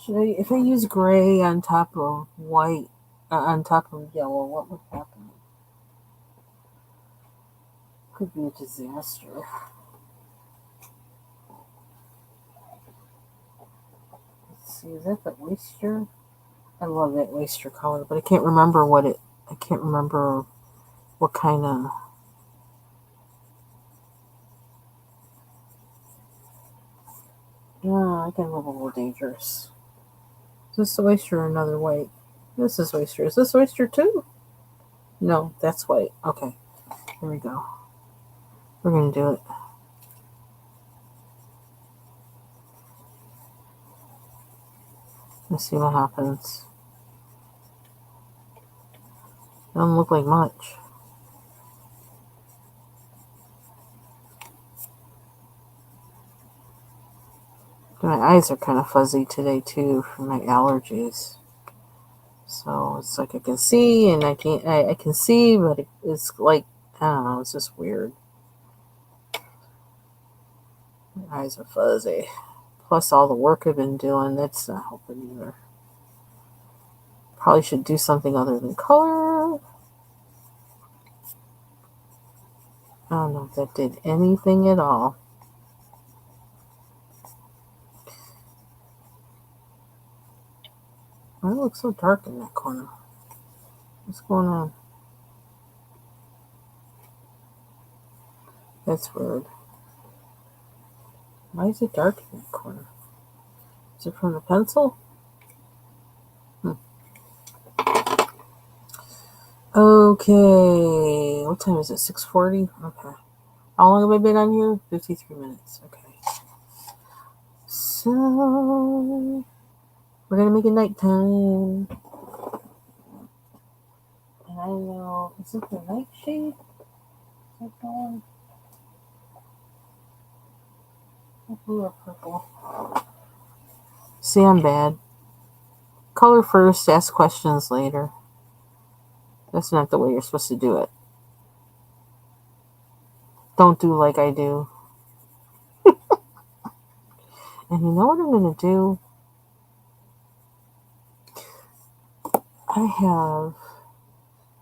If I use gray on top of white, on top of yellow, what would happen? Could be a disaster. Let's see, is that the oyster? I love that oyster color, but I can't remember I can't remember what kind of. No, I can look a little dangerous. Is this the oyster or another white? This is oyster. Is this oyster too? No, that's white. Okay, here we go. We're going to do it. Let's see what happens. Doesn't look like much. My eyes are kind of fuzzy today too from my allergies. So it's like I can see and I can't. I can see, but it's like, I don't know. It's just weird. My eyes are fuzzy. Plus all the work I've been doing, that's not helping either. Probably should do something other than color. I don't know if that did anything at all. Why does it look so dark in that corner? What's going on? That's weird. Why is it dark in that corner? Is it from the pencil? Okay. What time is it? 6:40? Okay. How long have I been on here? 53 minutes. Okay. So we're gonna make it nighttime. And I know, is it the nightshade? Is that going? Blue or purple? See, I'm bad. Color first, ask questions later. That's not the way you're supposed to do it. Don't do like I do. And you know what I'm going to do? I have,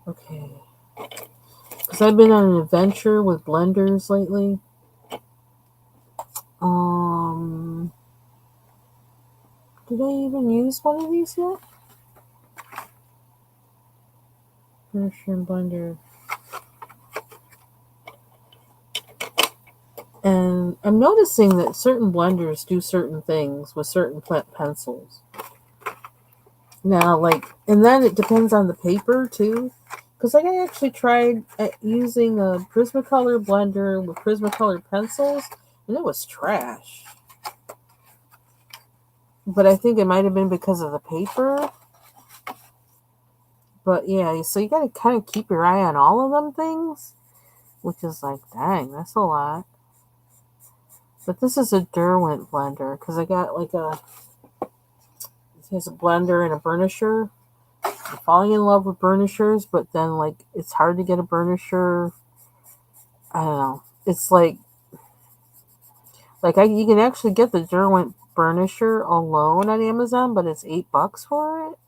okay, because I've been on an adventure with blenders lately. Did I even use one of these yet? Restream blender. And I'm noticing that certain blenders do certain things with certain pencils. Now, like, and then it depends on the paper too. Because like I actually tried using a Prismacolor blender with Prismacolor pencils, and it was trash. But I think it might have been because of the paper. But yeah, so you gotta kind of keep your eye on all of them things, which is like, dang, that's a lot. But this is a Derwent blender because I got like there's a blender and a burnisher. I'm falling in love with burnishers, but then like it's hard to get a burnisher. I don't know. It's like you can actually get the Derwent burnisher alone on Amazon, but it's $8 for it.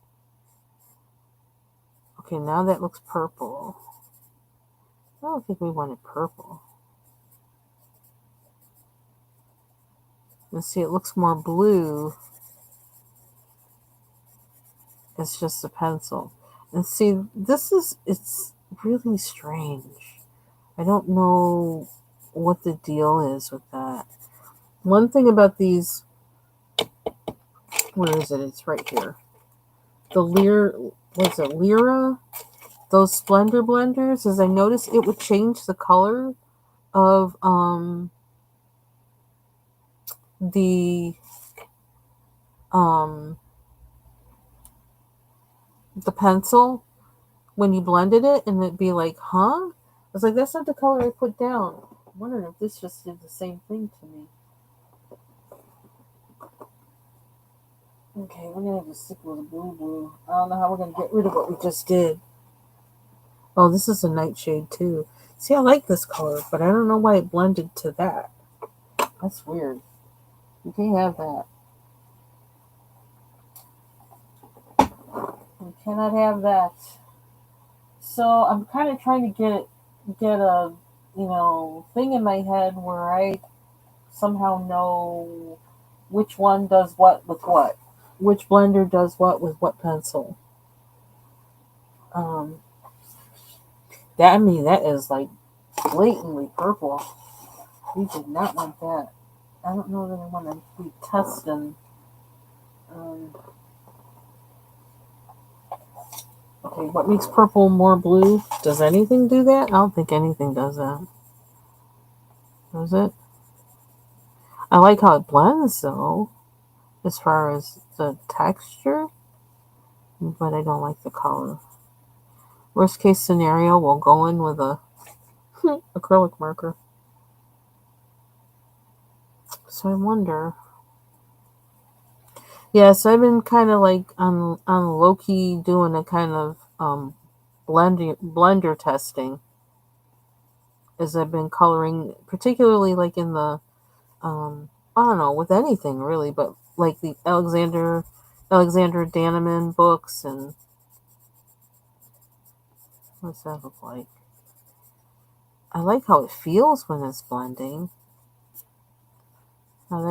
Okay, now that looks purple. I don't think we wanted purple. Let's see, it looks more blue. It's just a pencil. And see, it's really strange. I don't know what the deal is with that. One thing about these, where is it? It's right here. The Lyra? Those Splendor blenders, is I noticed it would change the color of the um the pencil when you blended it, and it'd be like, huh? I was like, that's not the color I put down. I'm wondering if this just did the same thing to me. Okay, we're gonna have to stick with the blue. I don't know how we're gonna get rid of what we just did. Oh, this is a nightshade too. See, I like this color, but I don't know why it blended to that. That's weird. You can't have that. You cannot have that. So I'm kind of trying to get a thing in my head where I somehow know which one does what with what, which blender does what with what pencil. Um, that is like blatantly purple. We did not want that. I don't know that I want to be testing. Um, okay, what makes purple more blue? Does anything do that? I don't think anything does that. Does it? I like how it blends though, as far as the texture, but I don't like the color. Worst case scenario, we'll go in with a acrylic marker. So I wonder. Yeah, so I've been kind of like on low key doing a kind of blender testing as I've been coloring, particularly like in the I don't know, with anything really, but like the Alexander Danneman books. And what's that look like? I like how it feels when it's blending. Now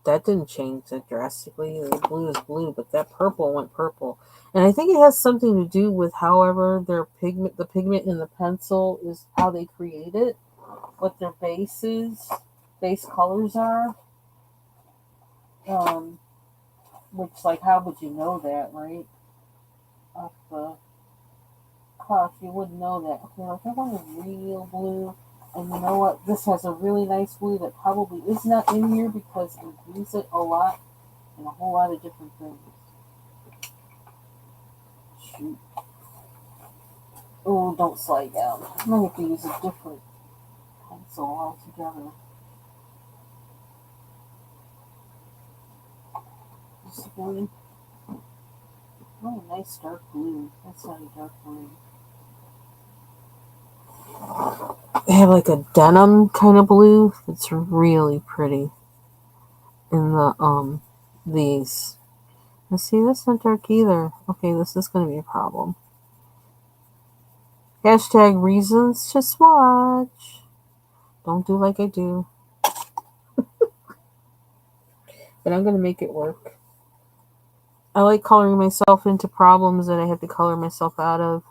that didn't change that drastically. The blue is blue, but that purple went purple. And I think it has something to do with however the pigment in the pencil is how they create it, what their base colors are. Um, which, like, how would you know that, right? Off the cuff, you wouldn't know that. Okay, like I want a real blue. And you know what? This has a really nice blue that probably is not in here because we use it a lot in a whole lot of different things. Shoot. Oh, don't slide down. I might have to use a different pencil altogether. Just going. Oh, nice dark blue. That's not a dark blue. They have like a denim kind of blue. It's really pretty. In the these. Let's see, that's not dark either. Okay, this is gonna be a problem. Hashtag reasons to swatch. Don't do like I do. But I'm gonna make it work. I like coloring myself into problems that I have to color myself out of.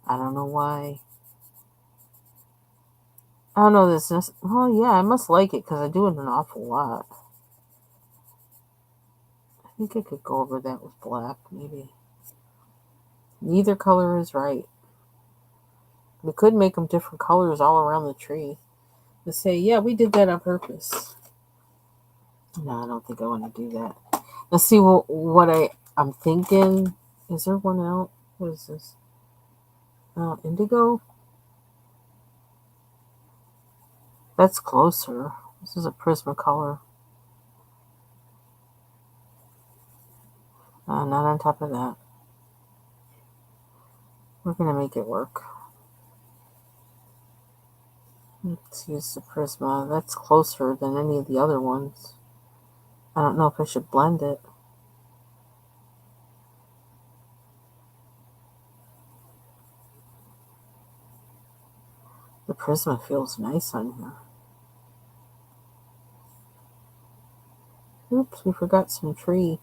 I don't know why. I don't know this. Well, yeah, I must like it because I do it an awful lot. I think I could go over that with black, maybe. Neither color is right. We could make them different colors all around the tree. To say, yeah, we did that on purpose. No, I don't think I want to do that. Let's see what I'm thinking. Is there one out? What is this? Indigo? That's closer. This is a Prismacolor. Not on top of that. We're going to make it work. Let's use the Prisma. That's closer than any of the other ones. I don't know if I should blend it. The Prisma feels nice on here. Oops, we forgot some tree.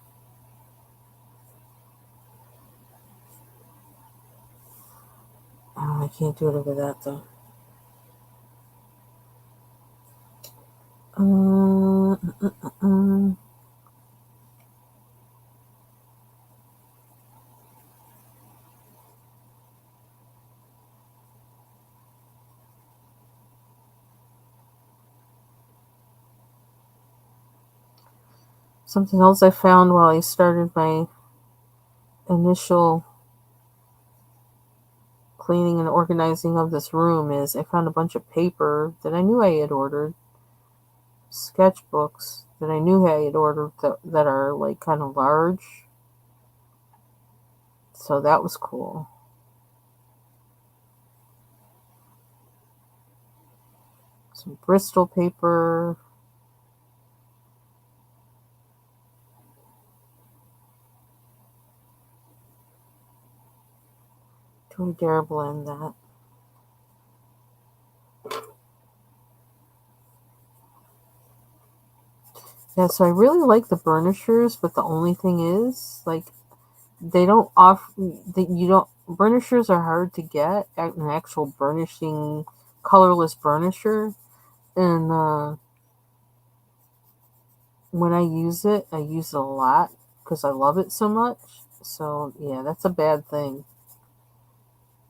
Oh, I can't do it over that though. Something else I found while I started my initial cleaning and organizing of this room is I found a bunch of paper that I knew I had ordered, sketchbooks that I knew I had ordered that are like kind of large. So that was cool. Some Bristol paper. Do I dare blend that? Yeah, so I really like the burnishers, but the only thing is, like, they don't burnishers are hard to get, an actual burnishing, colorless burnisher, and when I use it a lot, because I love it so much, so, yeah, that's a bad thing.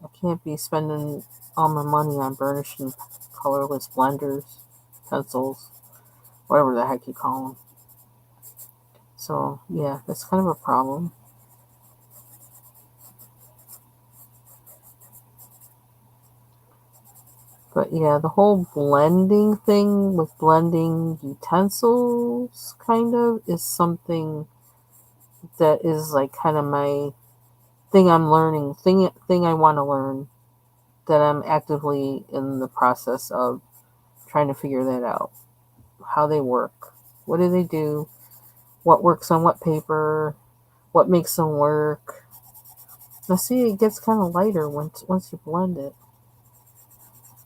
I can't be spending all my money on burnishing colorless blenders, pencils, whatever the heck you call them. So, yeah, that's kind of a problem. But yeah, the whole blending thing with blending utensils kind of is something that is like kind of my thing I'm learning, thing I want to learn, that I'm actively in the process of trying to figure that out. How they work. What do they do? What works on what paper? What makes them work? Now see, it gets kind of lighter once you blend it.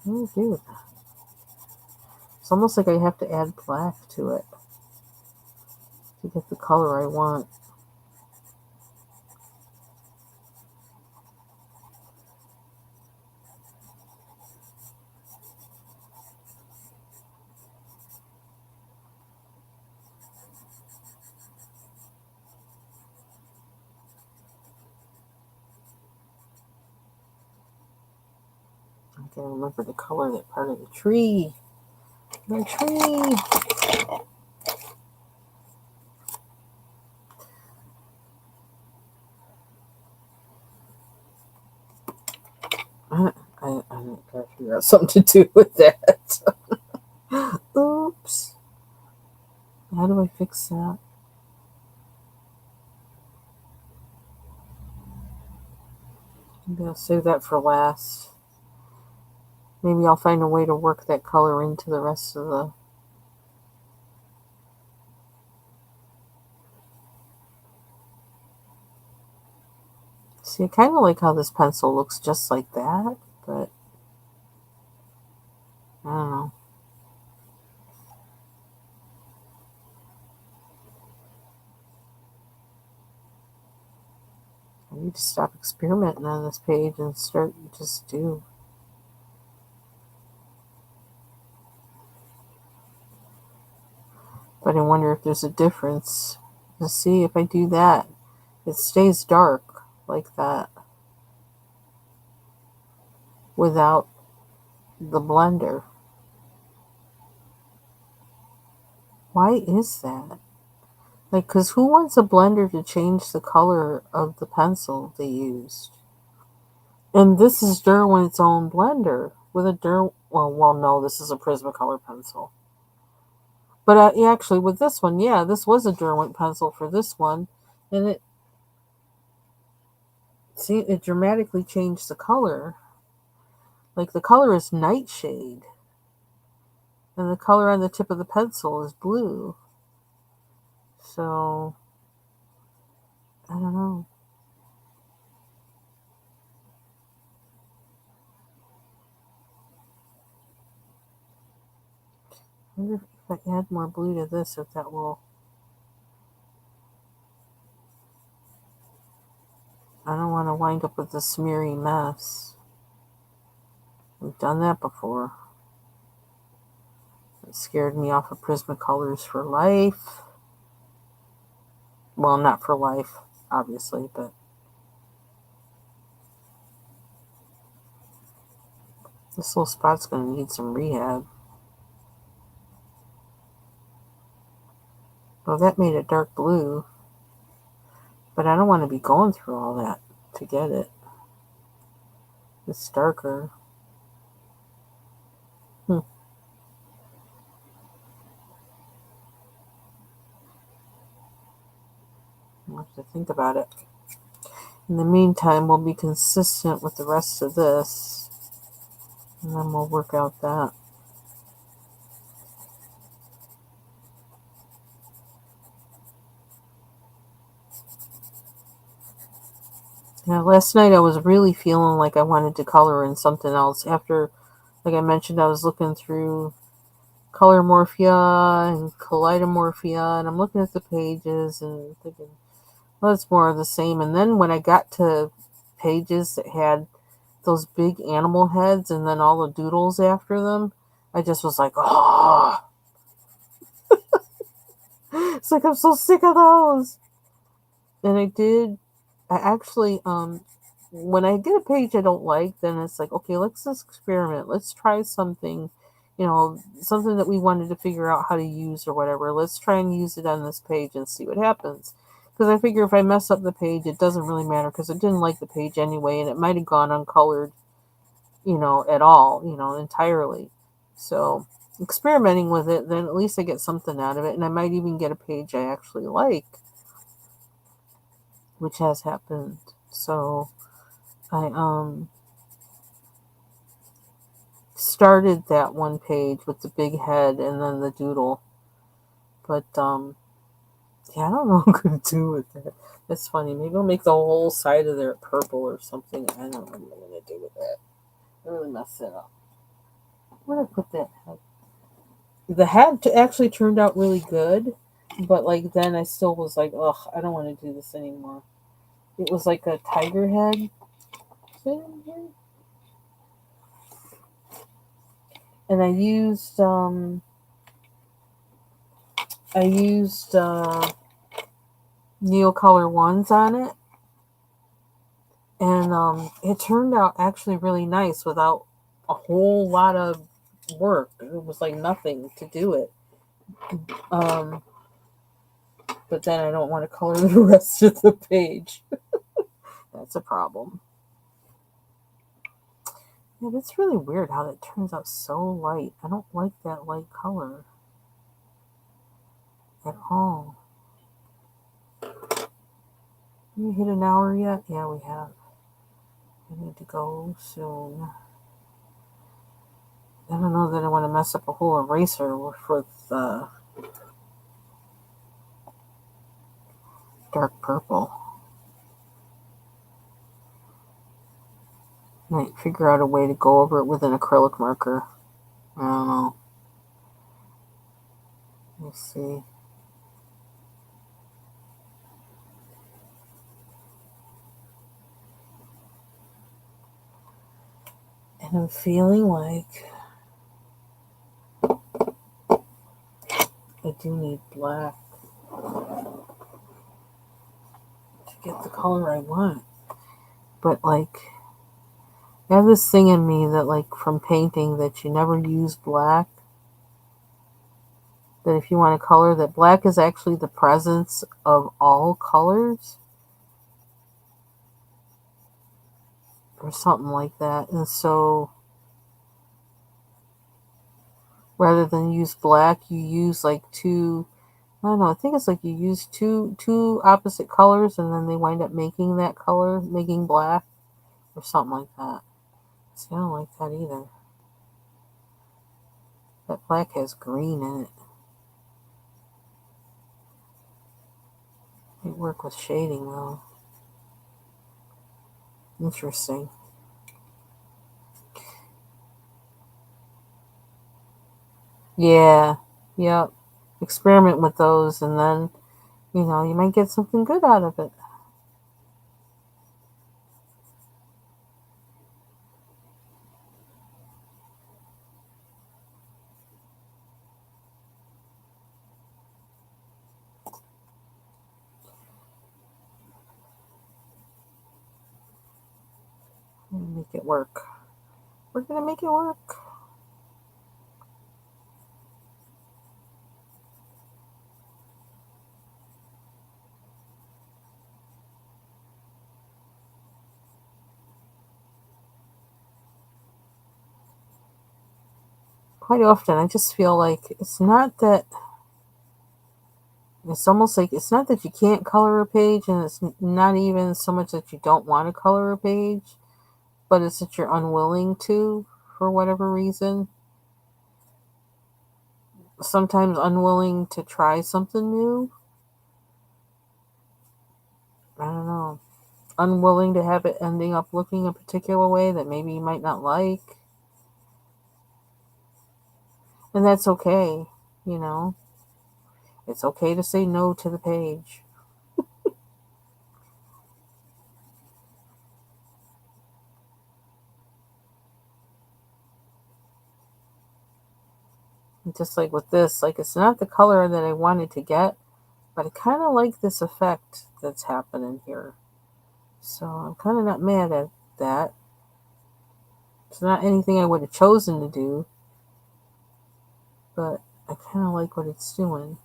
What do you do with that? It's almost like I have to add black to it to get the color I want. I gotta remember to color that part of the tree. My tree! I gotta figure out something to do with that. Oops. How do I fix that? Maybe I'll save that for last. Maybe I'll find a way to work that color into the rest of the... See, I kind of like how this pencil looks just like that, but I don't know. I need to stop experimenting on this page and start just do. But I wonder if there's a difference. Let's see if I do that. It stays dark like that. without the blender. Why is that? Like, because who wants a blender to change the color of the pencil they used? And this is Derwent's own blender with a well, no, this is a Prismacolor pencil. But actually, with this one, yeah, this was a Derwent pencil for this one, and it dramatically changed the color. Like, the color is nightshade, and the color on the tip of the pencil is blue. So, I don't know. I wonder if I add more blue to this, if that will... I don't want to wind up with a smeary mess. We've done that before. It scared me off of Prismacolors for life. Well, not for life, obviously, but this little spot's going to need some rehab. Well, that made it dark blue, but I don't want to be going through all that to get it. It's darker. I'll have to think about it. In the meantime, we'll be consistent with the rest of this, and then we'll work out that. Yeah, last night I was really feeling like I wanted to color in something else. After, like I mentioned, I was looking through Color Morphia and Kaleidomorphia, and I'm looking at the pages and thinking, well, it's more of the same. And then when I got to pages that had those big animal heads and then all the doodles after them, I just was like, oh, it's like I'm so sick of those. And I actually, when I get a page I don't like, then it's like, okay, let's just experiment. Let's try something, something that we wanted to figure out how to use or whatever. Let's try and use it on this page and see what happens. Because I figure if I mess up the page, it doesn't really matter because I didn't like the page anyway, and it might have gone uncolored, at all, entirely. So experimenting with it, then at least I get something out of it, and I might even get a page I actually like, which has happened. So I started that one page with the big head and then the doodle, but yeah, I don't know what I'm gonna do with that. That's funny. Maybe I'll make the whole side of there purple or something. I don't know what I'm gonna do with that. I really messed it up. Where did I put that head? The head actually turned out really good, but like then I still was like, ugh, I don't want to do this anymore. It was like a tiger head thing here. And I used Neocolor ones on it, and it turned out actually really nice without a whole lot of work. It was like nothing to do it. But then I don't want to color the rest of the page. That's a problem. Yeah, it's really weird how that turns out so light. I don't like that light color at all. We hit an hour yet? Yeah, we have. I need to go soon. I don't know that I want to mess up a whole eraser with dark purple. Might figure out a way to go over it with an acrylic marker. I don't know. Let's see. And I'm feeling like I do need black to get the color I want. But like, I have this thing in me that, like, from painting, that you never use black. That if you want to color, that black is actually the presence of all colors, or something like that. And so, rather than use black, you use like two. I don't know. I think it's like you use two opposite colors, and then they wind up making that color, making black, or something like that. See, I don't like that either. That black has green in it. Might work with shading though. Interesting. Yeah. Yep. Experiment with those, and then you might get something good out of it. Make it work. We're gonna make it work. Quite often, I just feel like it's not that. It's almost like it's not that you can't color a page, and it's not even so much that you don't want to color a page, but it's that you're unwilling to, for whatever reason. Sometimes unwilling to try something new. I don't know. Unwilling to have it ending up looking a particular way that maybe you might not like. And that's okay, you know. It's okay to say no to the page. Just like with this, like, it's not the color that I wanted to get, but I kind of like this effect that's happening here. So I'm kind of not mad at that. It's not anything I would have chosen to do, but I kind of like what it's doing.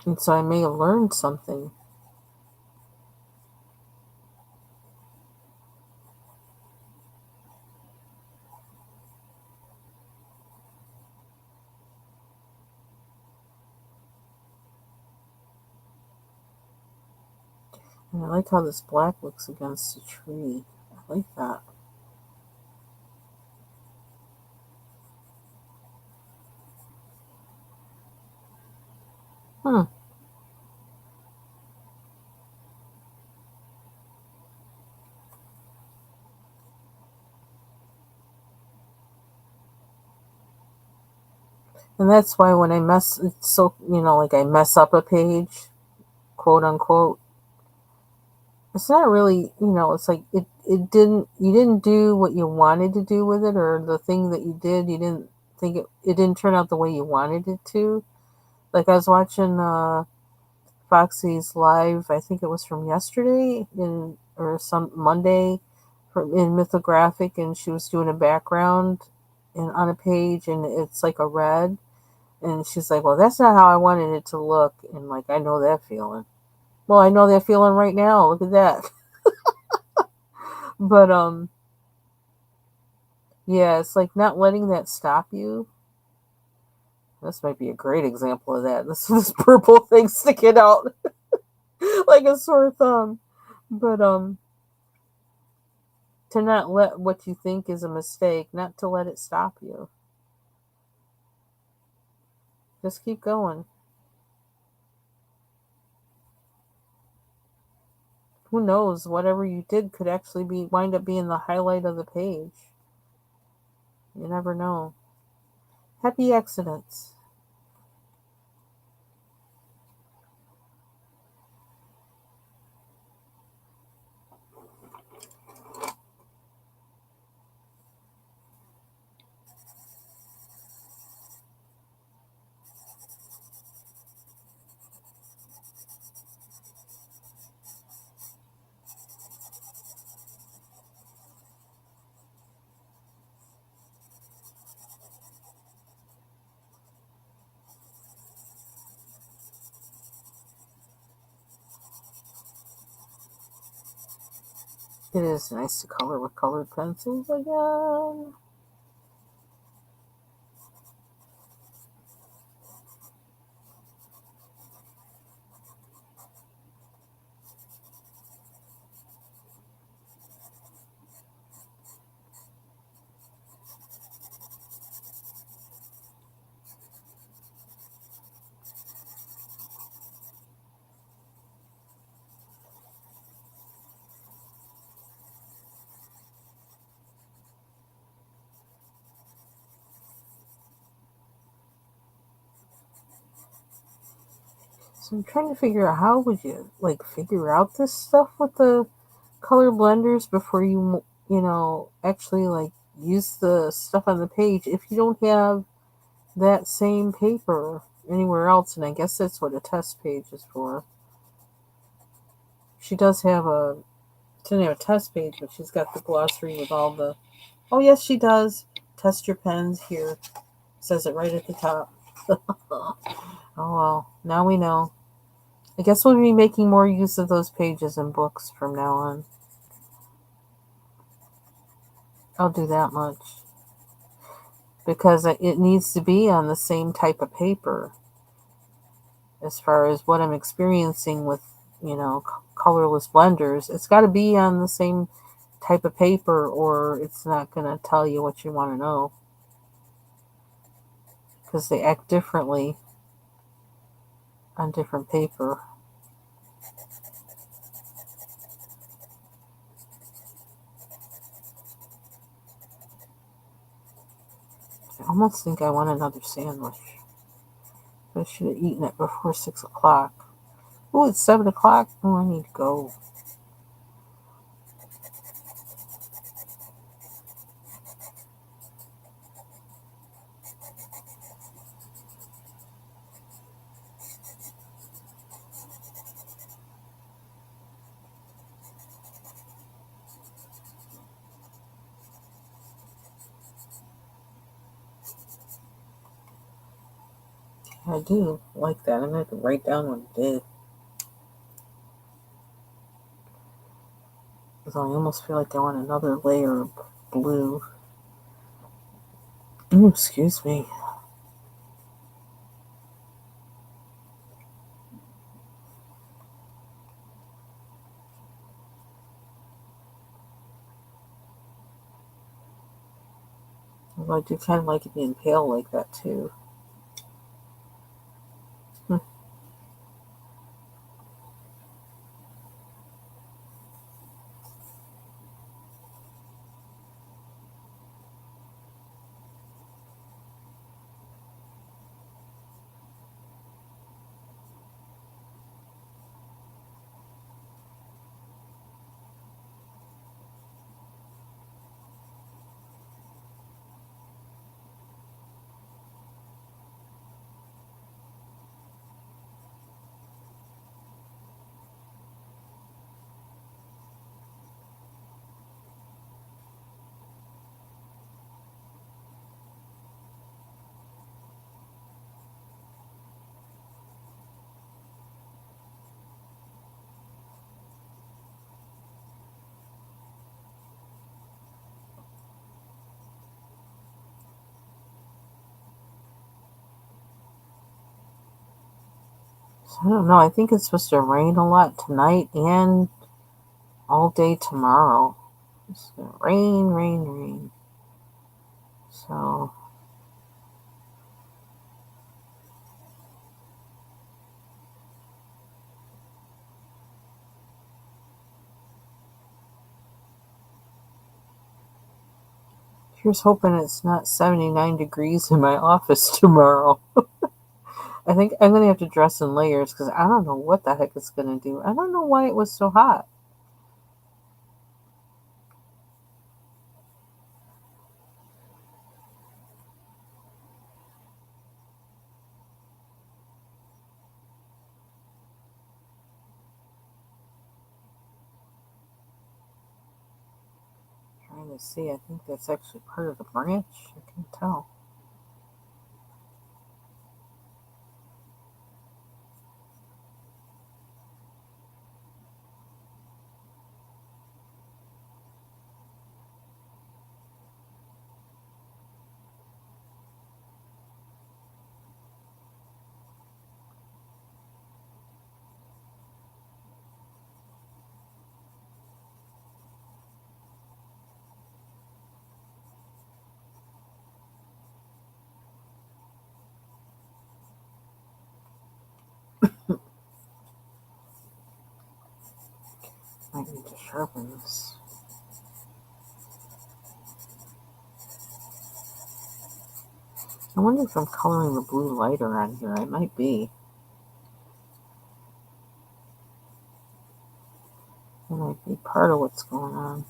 And so I may have learned something. And I like how this black looks against the tree. I like that. Hmm. And that's why when I mess, it's so, like I mess up a page, quote unquote, it's not really, it's like you didn't do what you wanted to do with it, or the thing that you did, you didn't think it didn't turn out the way you wanted it to. Like I was watching Foxy's live, I think it was from yesterday or some Monday, in Mythographic, and she was doing a background on a page, and it's like a red, and she's like, well, that's not how I wanted it to look. And like, I know that feeling. Well, I know that feeling right now. Look at that. But yeah, it's like not letting that stop you. This might be a great example of that. This purple thing sticking out like a sore thumb. But to not let what you think is a mistake, not to let it stop you. Just keep going. Who knows? Whatever you did could actually wind up being the highlight of the page. You never know. Happy accidents. It is nice to color with colored pencils again. So I'm trying to figure out how would you like figure out this stuff with the color blenders before you actually like use the stuff on the page if you don't have that same paper anywhere else. And I guess that's what a test page is for. She does have a She doesn't have a test page, but she's got the glossary with all the. Oh yes, she does. Test your pens here. Says it right at the top. Oh well, now we know. I guess we'll be making more use of those pages in books from now on. I'll do that much. Because it needs to be on the same type of paper as far as what I'm experiencing with, colorless blenders. It's got to be on the same type of paper or it's not going to tell you what you want to know. Because they act differently on different paper. I almost think I want another sandwich. I should have eaten it before 6 o'clock. Oh, it's 7 o'clock. Oh, I need to go. I do like that. I'm going to have to write down what it did. Because I almost feel like I want another layer of blue. Ooh, excuse me. Although I do kind of like it being pale like that too. So I don't know. I think it's supposed to rain a lot tonight and all day tomorrow. It's gonna rain, rain, rain. So here's hoping it's not 79 degrees in my office tomorrow. I think I'm going to have to dress in layers because I don't know what the heck it's going to do. I don't know why it was so hot. Trying to see. I think that's actually part of the branch. I can tell. Might need to sharpen this. I wonder if I'm coloring the blue lighter on here. I might be. That might be part of what's going on.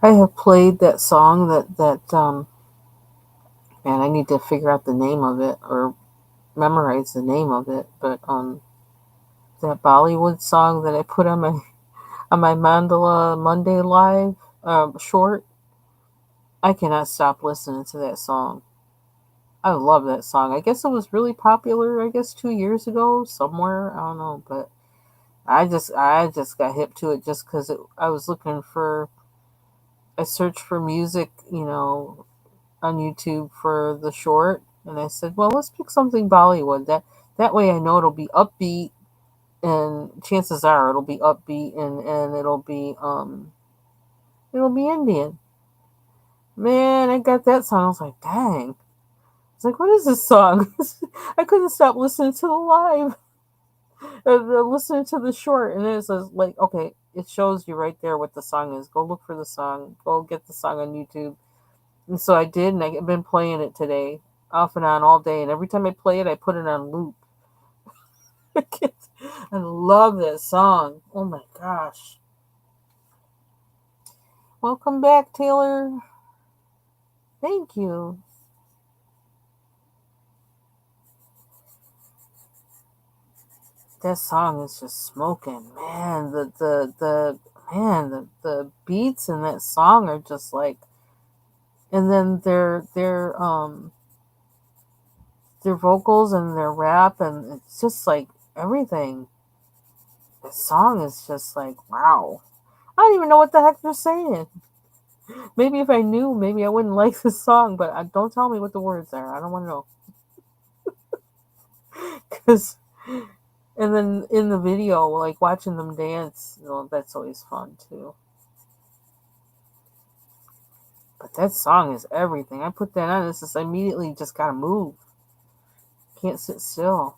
I have played that song man, I need to figure out the name of it or memorize the name of it, but that Bollywood song that I put on my Mandala Monday live short, I cannot stop listening to that song. I love that song. I guess it was really popular, I guess 2 years ago somewhere. I don't know, but I just got hip to it just because I was looking for. I searched for music, on YouTube for the short, and I said, well, let's pick something Bollywood. That way I know it'll be upbeat, and chances are it'll be upbeat, and it'll be Indian. Man, I got that song. I was like, dang. It's like, what is this song? I couldn't stop listening to the live, listening to the short, and it says like, okay, it shows you right there what the song is. Go look for the song. Go get the song on YouTube. And so I did, and I've been playing it today, off and on all day. And every time I play it, I put it on loop. I love that song. Oh my gosh. Welcome back, Taylor. Thank you. That song is just smoking, man. The beats in that song are just like, and then their vocals and their rap, and it's just like everything. The song is just like, wow. I don't even know what the heck they're saying. Maybe if I knew, maybe I wouldn't like this song, but don't tell me what the words are. I don't want to know. Cause, and then in the video, like watching them dance, that's always fun too. But that song is everything. I put that on, it's just I immediately just gotta move. Can't sit still.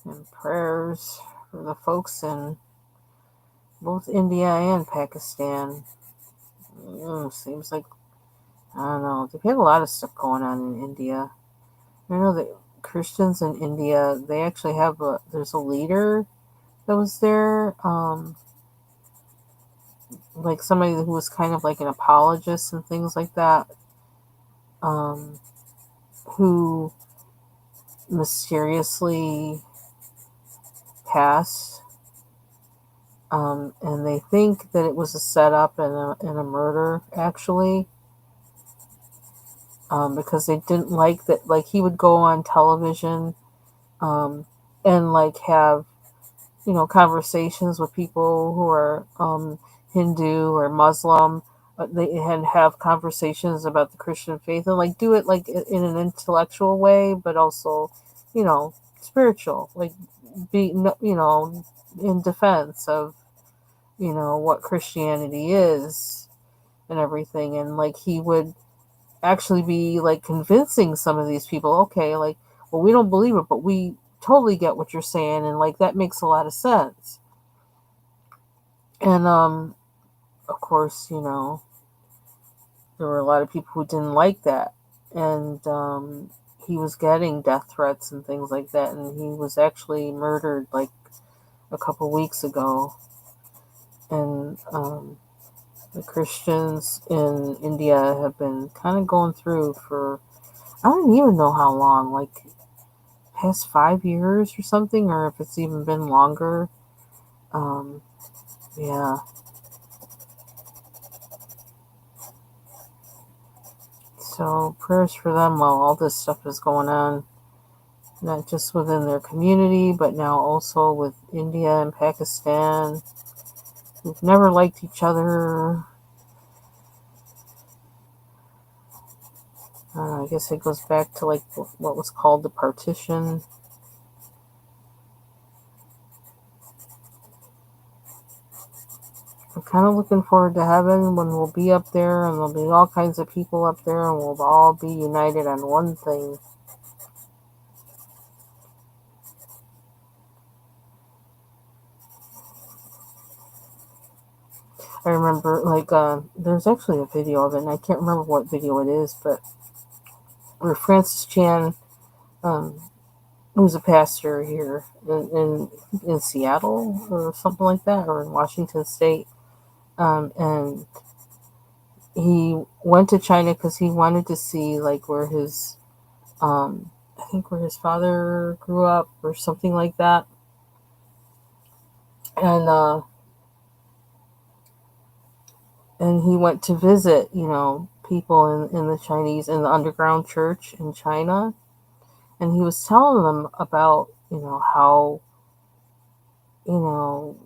And prayers for the folks in both India and Pakistan. Seems like, I don't know, they have a lot of stuff going on in India. I know that Christians in India, they actually there's a leader that was there, like somebody who was kind of like an apologist and things like that, um, who mysteriously passed. And they think that it was a setup and a murder, actually, because they didn't like that. Like, he would go on television, and like have conversations with people who are Hindu or Muslim. They and have conversations about the Christian faith, and like do it like in an intellectual way, but also, spiritual. Like, be in defense of what Christianity is and everything. And like he would actually be like convincing some of these people, okay, like, well, we don't believe it, but we totally get what you're saying, and like that makes a lot of sense. And of course, there were a lot of people who didn't like that, and he was getting death threats and things like that, and he was actually murdered like a couple weeks ago. And the Christians in India have been kind of going through for, I don't even know how long, like past 5 years or something, or if it's even been longer. Yeah. So prayers for them while all this stuff is going on, not just within their community, but now also with India and Pakistan, who've never liked each other. I guess it goes back to like what was called the partition. I'm kind of looking forward to heaven when we'll be up there and there'll be all kinds of people up there and we'll all be united on one thing. I remember, like, there's actually a video of it, and I can't remember what video it is, but where Francis Chan, um, who's a pastor here in Seattle or something like that, or in Washington State, and he went to China because he wanted to see, like, where his, I think where his father grew up or something like that. And he went to visit, people in the Chinese, in the underground church in China. And he was telling them about, how, you know,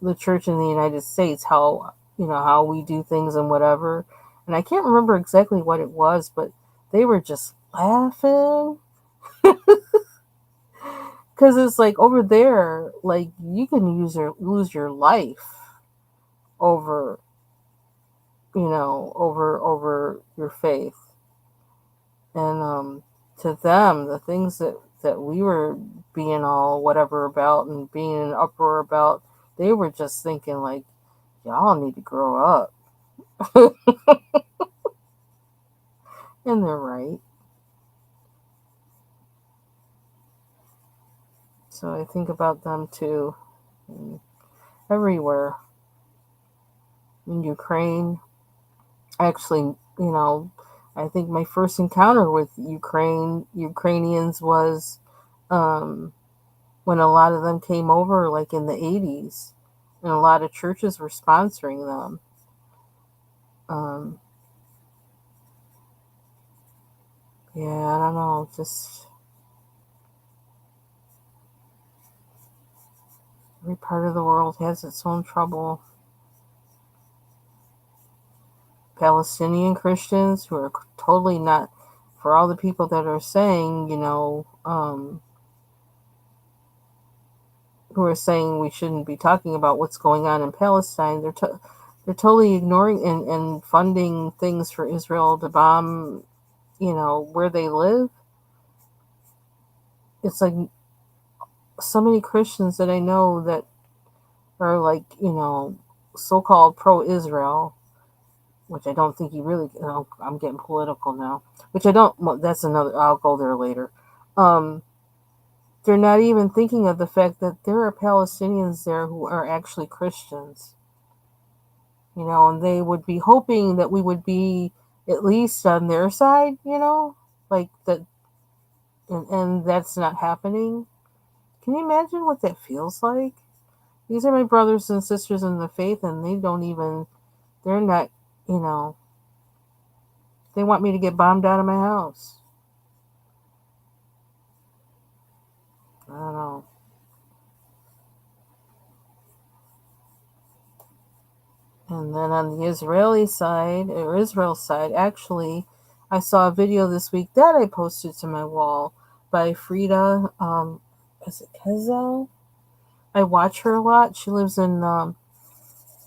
the church in the United States, how we do things and whatever. And I can't remember exactly what it was, but they were just laughing. Because it's like over there, like you can lose your life over, over your faith. And to them, the things that we were being all whatever about and being in an uproar about, they were just thinking like, y'all need to grow up. And they're right. So I think about them too. Everywhere. In Ukraine. Actually, I think my first encounter with Ukrainians was when a lot of them came over, like in the 80s, and a lot of churches were sponsoring them. Yeah, I don't know, just every part of the world has its own trouble. Palestinian Christians who are totally not, for all the people that are saying, who are saying we shouldn't be talking about what's going on in Palestine, they're totally ignoring and funding things for Israel to bomb, where they live. It's like so many Christians that I know that are like, so-called pro-Israel, which I don't think he really, I'm getting political now, which I don't, well, that's another, I'll go there later. They're not even thinking of the fact that there are Palestinians there who are actually Christians, and they would be hoping that we would be at least on their side, like that, and that's not happening. Can you imagine what that feels like? These are my brothers and sisters in the faith, and they're not, you know, they want me to get bombed out of my house. I don't know. And then on the Israel side, actually, I saw a video this week that I posted to my wall by Frida, is it Kezel? I watch her a lot. She lives in the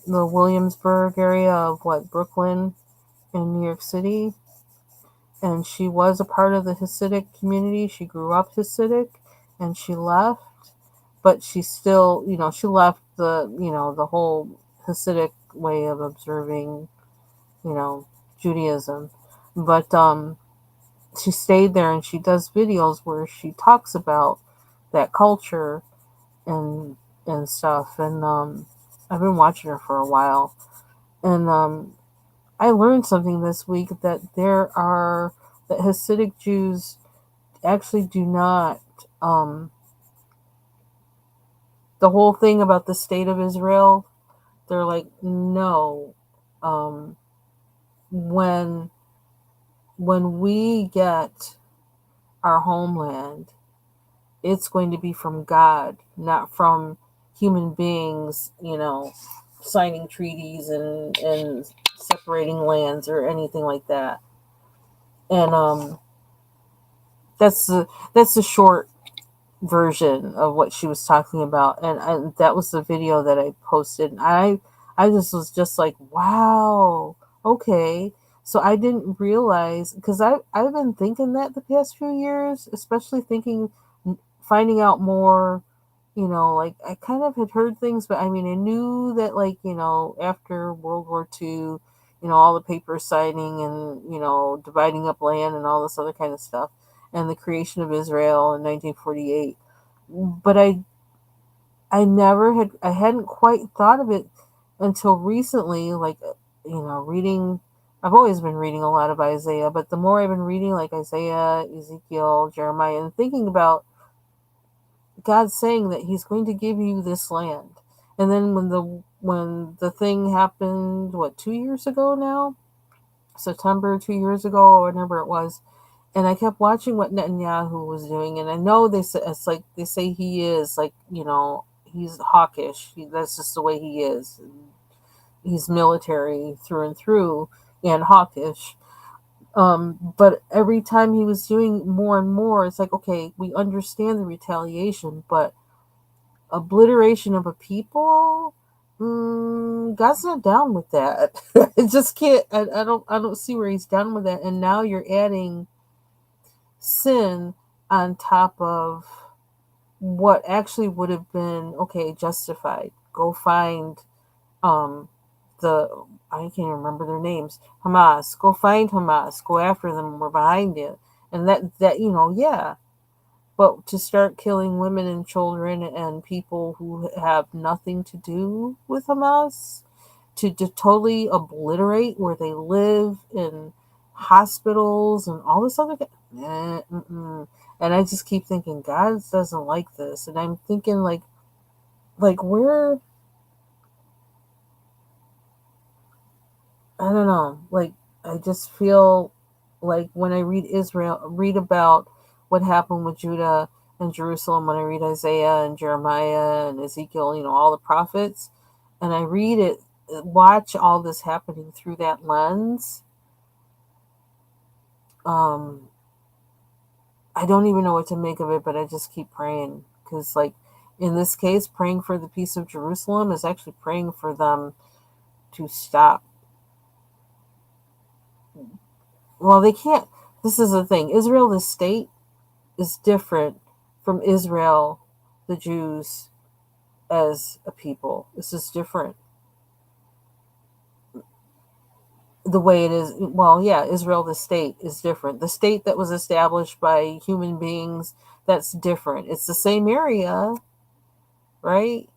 Williamsburg area of Brooklyn in New York City. And she was a part of the Hasidic community. She grew up Hasidic and she left, but she still, she left the whole Hasidic way of observing, Judaism. But she stayed there and she does videos where she talks about that culture and stuff. And I've been watching her for a while. And I learned something this week that that Hasidic Jews actually do not, the whole thing about the state of Israel, they're like, no. When when we get our homeland, it's going to be from God, not from human beings, signing treaties and separating lands or anything like that. And that's the short version of what she was talking about, and that was the video that I posted. And I just was just like, wow, okay. So I didn't realize, because I've been thinking that the past few years, especially finding out more. Like, I kind of had heard things, but I mean, I knew that, like, after World War II, all the paper signing and, dividing up land and all this other kind of stuff, and the creation of Israel in 1948. But I hadn't quite thought of it until recently, like, reading. I've always been reading a lot of Isaiah, but the more I've been reading, like, Isaiah, Ezekiel, Jeremiah, and thinking about God saying that He's going to give you this land. And then when the thing happened, what, 2 years ago now? September 2 years ago, or whatever it was. And I kept watching what Netanyahu was doing, and I know it's like they say he is, like, he's hawkish. That's just the way he is. He's military through and through, and hawkish. But every time he was doing more and more, it's like, okay, we understand the retaliation, but obliteration of a people, God's not down with that. I just can't. I don't see where He's down with that. And now you're adding sin on top of what actually would have been, okay, justified. Go find um the I can't remember their names. Hamas. Go find Hamas. Go after them. We're behind it. And that yeah. But to start killing women and children and people who have nothing to do with Hamas, to totally obliterate where they live, in hospitals and all this other. And I just keep thinking, God doesn't like this, and I'm thinking, like where, I don't know, like, I just feel like when I read about what happened with Judah and Jerusalem, when I read Isaiah and Jeremiah and Ezekiel, all the prophets, and I read it, watch all this happening through that lens, I don't even know what to make of it, but I just keep praying, because, like, in this case, praying for the peace of Jerusalem is actually praying for them to stop. Well, they can't. This is the thing. Israel, the state, is different from Israel, the Jews, as a people. This is different. The way it is, well, yeah, Israel, the state, is different. The state that was established by human beings, that's different. It's the same area, right,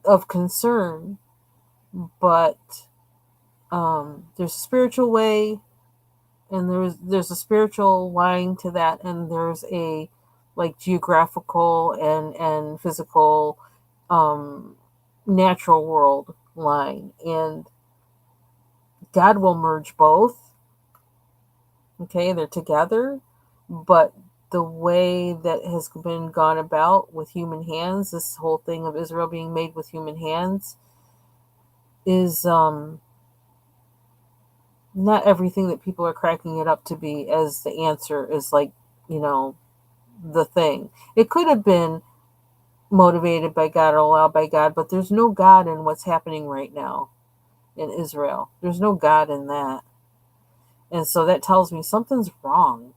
of concern, but there's a spiritual way, and there's a spiritual line to that, and there's a, like, geographical and physical, um, natural world line, and God will merge both. Okay, they're together, but the way that has been gone about with human hands, this whole thing of Israel being made with human hands, is not everything that people are cracking it up to be as the answer is, like, you know, the thing. It could have been motivated by God or allowed by God, but there's no God in what's happening right now in Israel. There's no God in that. And so that tells me something's wrong.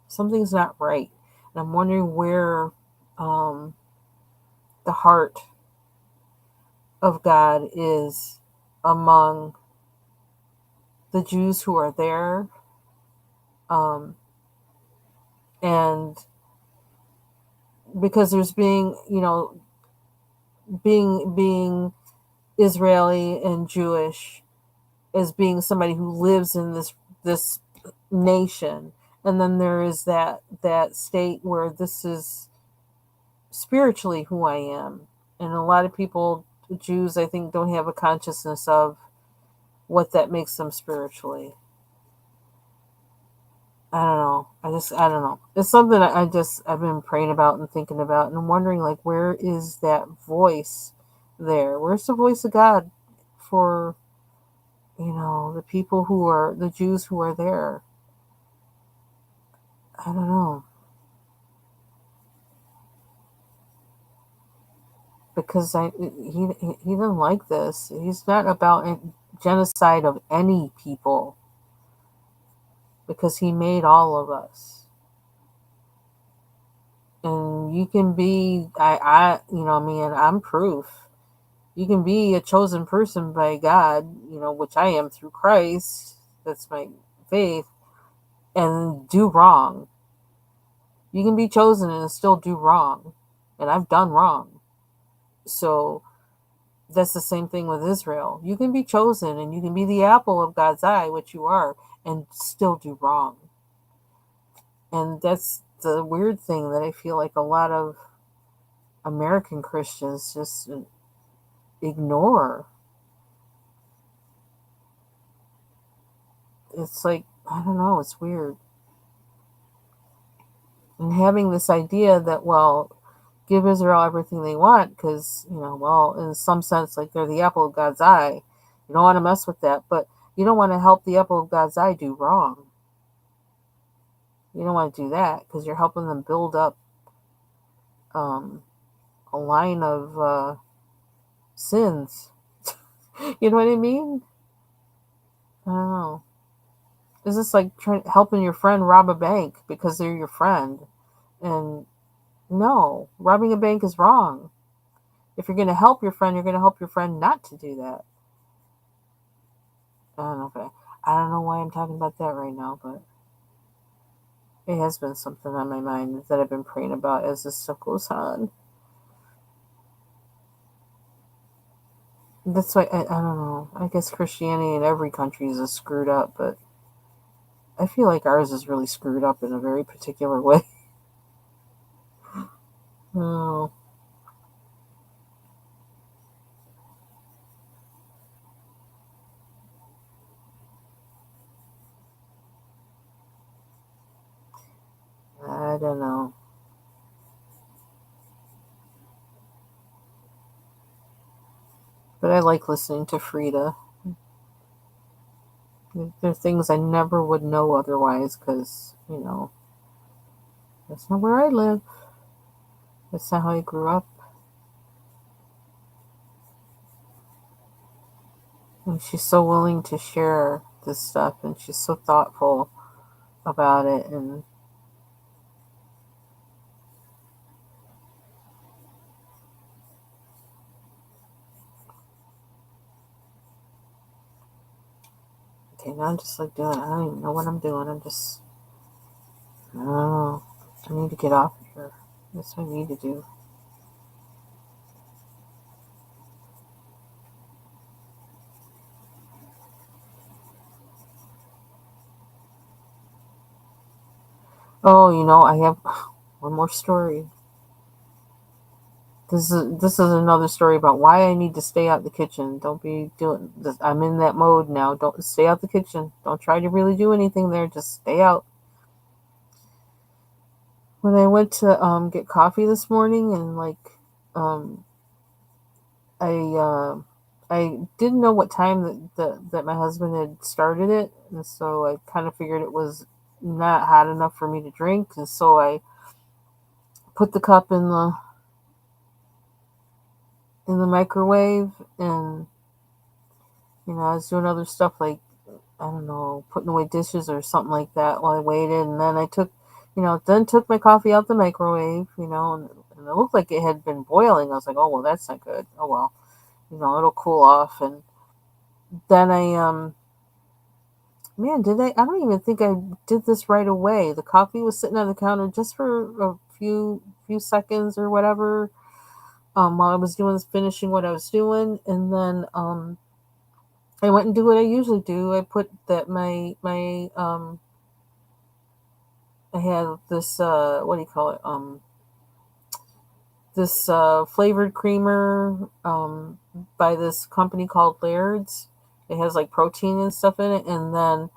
Something's not right. And I'm wondering where the heart of God is among the Jews who are there. And because there's being Israeli and Jewish as being somebody who lives in this nation, and then there is that state where this is spiritually who I am. And a lot of people, Jews, I think, don't have a consciousness of what that makes them spiritually. I don't know. I don't know. It's something I've been praying about and thinking about, and I'm wondering, like, where is that voice there? Where's the voice of God for, the people who are the Jews who are there? I don't know. Because he didn't like this. He's not about genocide of any people because he made all of us. And you can be man, I'm proof. You can be a chosen person by God, which I am through Christ. That's my faith, and do wrong. You can be chosen and still do wrong. And I've done wrong. So that's the same thing with Israel. You can be chosen and you can be the apple of God's eye, which you are, and still do wrong. And that's the weird thing that I feel like a lot of American Christians just ignore. It's like, I don't know, it's weird. And having this idea that, well, give Israel everything they want because, well, in some sense, like they're the apple of God's eye. You don't want to mess with that, but you don't want to help the apple of God's eye do wrong. You don't want to do that because you're helping them build up a line of sins. You know what I mean? I don't know. Is this like helping your friend rob a bank because they're your friend? And no, robbing a bank is wrong. If you're going to help your friend, you're going to help your friend not to do that. I don't know if I don't know why I'm talking about that right now, but it has been something on my mind that I've been praying about as this stuff goes on. That's why I don't know. I guess Christianity in every country is screwed up, but I feel like ours is really screwed up in a very particular way. Oh, I don't know. But I like listening to Frida. There are things I never would know otherwise because, that's not where I live. That's not how I grew up. And she's so willing to share this stuff and she's so thoughtful about it. And okay, now I'm just like doing, I don't even know what I'm doing. I don't know. I need to get off of here. That's what I need to do. Oh, I have one more story. This is another story about why I need to stay out the kitchen. Don't be doing this. I'm in that mode now. Don't stay out the kitchen. Don't try to really do anything there. Just stay out. When I went to get coffee this morning and um I I didn't know what time that my husband had started it, and so I kind of figured it was not hot enough for me to drink, and so I put the cup in the microwave, and I was doing other stuff like, I don't know, putting away dishes or something like that while I waited, and then I took my coffee out the microwave, and it looked like it had been boiling. I was like, oh well, that's not good. Oh well, it'll cool off, and then man, did I don't even think I did this right away. The coffee was sitting on the counter just for a few seconds or whatever, while I was finishing what I was doing, and then I went and do what I usually do. I put that my I had this what do you call it? This flavored creamer by this company called Laird's. It has like protein and stuff in it, and then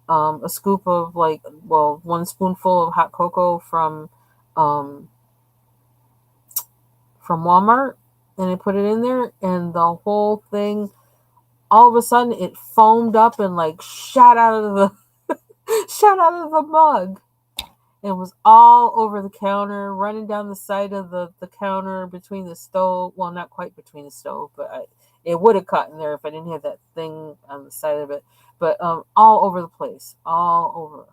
a scoop of like, well, 1 spoonful of hot cocoa um, from Walmart, and I put it in there, and the whole thing, all of a sudden, it foamed up and like shot out of the shot out of the mug. It was all over the counter, running down the side of the counter between the stove. Well, not quite between the stove, but it would have caught in there if I didn't have that thing on the side of it. But all over the place, all over.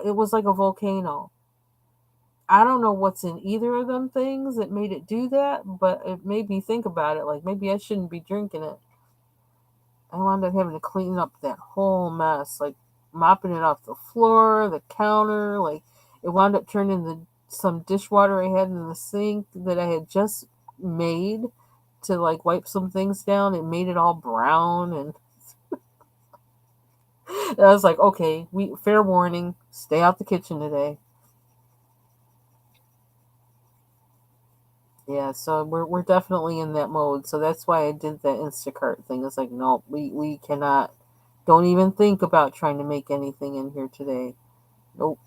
It was like a volcano. I don't know what's in either of them things that made it do that, but it made me think about it. Like maybe I shouldn't be drinking it. I wound up having to clean up that whole mess, like mopping it off the floor, the counter. Like it wound up turning some dishwater I had in the sink that I had just made to like wipe some things down. It made it all brown, and I was like, okay, fair warning, stay out the kitchen today. Yeah, so we're definitely in that mode. So that's why I did that Instacart thing. It's like, no, we cannot. Don't even think about trying to make anything in here today. Nope.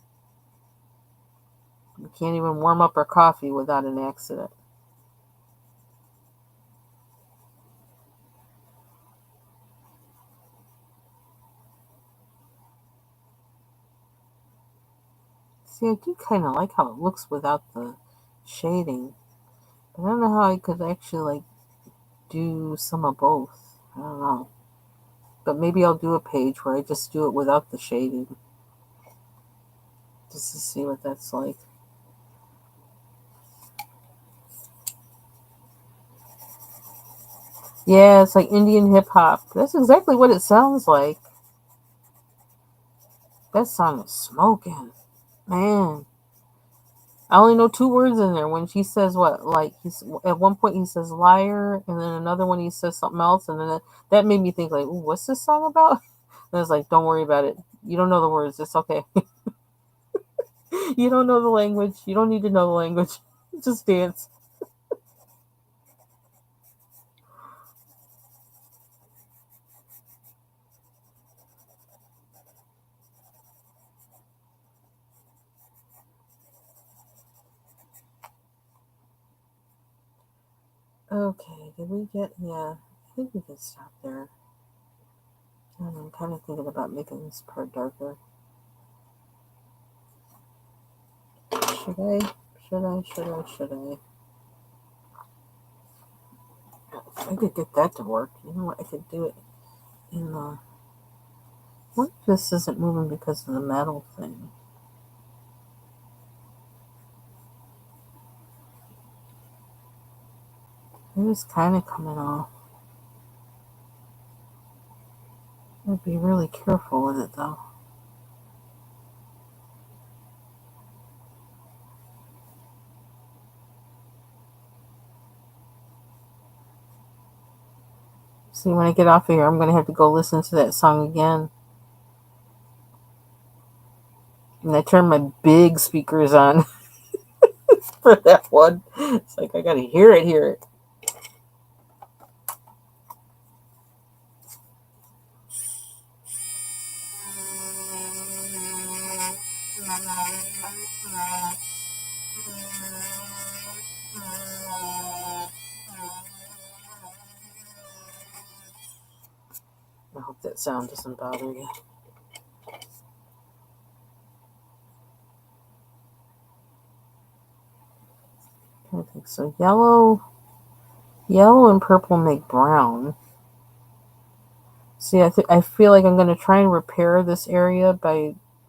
We can't even warm up our coffee without an accident. See, I do kind of like how it looks without the shading. But I don't know how I could actually like do some of both. I don't know. But maybe I'll do a page where I just do it without the shading, just to see what that's like. Yeah, it's like Indian hip hop. That's exactly what it sounds like. That song is smoking. Man. I only know 2 words in there. When she says what, like he's at one point he says liar, and then another one he says something else, and then that made me think like, ooh, what's this song about? And it's like, don't worry about it. You don't know the words. It's okay. You don't know the language. You don't need to know the language. Just dance. Okay, did we get? Yeah, I think we can stop there. I'm kind of thinking about making this part darker. Should I? Should I? I could get that to work. You know what? I could do it in the. What if this isn't moving because of the metal thing? It was kind of coming off. I'd be really careful with it though. See, when I get off of here, I'm going to have to go listen to that song again. And I turned my big speakers on for that one. It's like I got to hear it, hear it. I hope that sound doesn't bother you. I think so. Yellow and purple make brown. See, I feel like I'm going to try and repair this area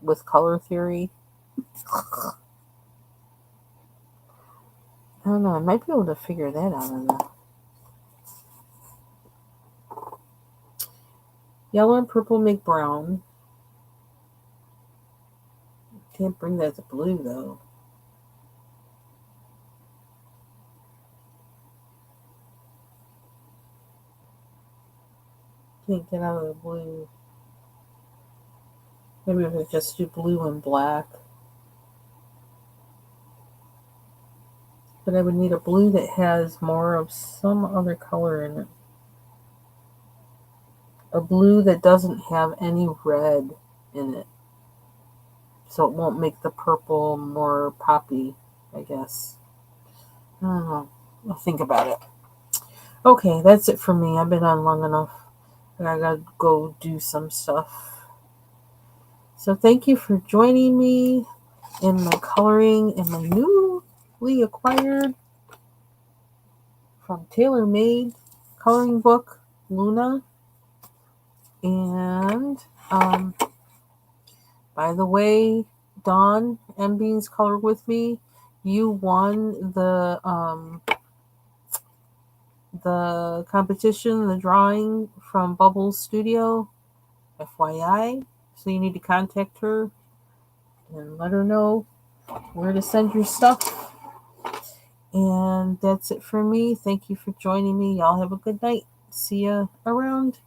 with color theory. I don't know. I might be able to figure that out in the yellow and purple make brown. Can't bring that to blue though. Can't get out of the blue. Maybe if I just do blue and black. But I would need a blue that has more of some other color in it. A blue that doesn't have any red. in it. So it won't make the purple more poppy, I guess. I don't know. I'll think about it. Okay, that's it for me. I've been on long enough. I gotta go do some stuff. So thank you for joining me in my coloring in my newly acquired from TaylorMade coloring book, Luna. And by the way, Dawn M Beans colored with me. You won the competition, the drawing from Bubbles Studio, FYI. So you need to contact her and let her know where to send your stuff. And that's it for me. Thank you for joining me. Y'all have a good night. See ya around.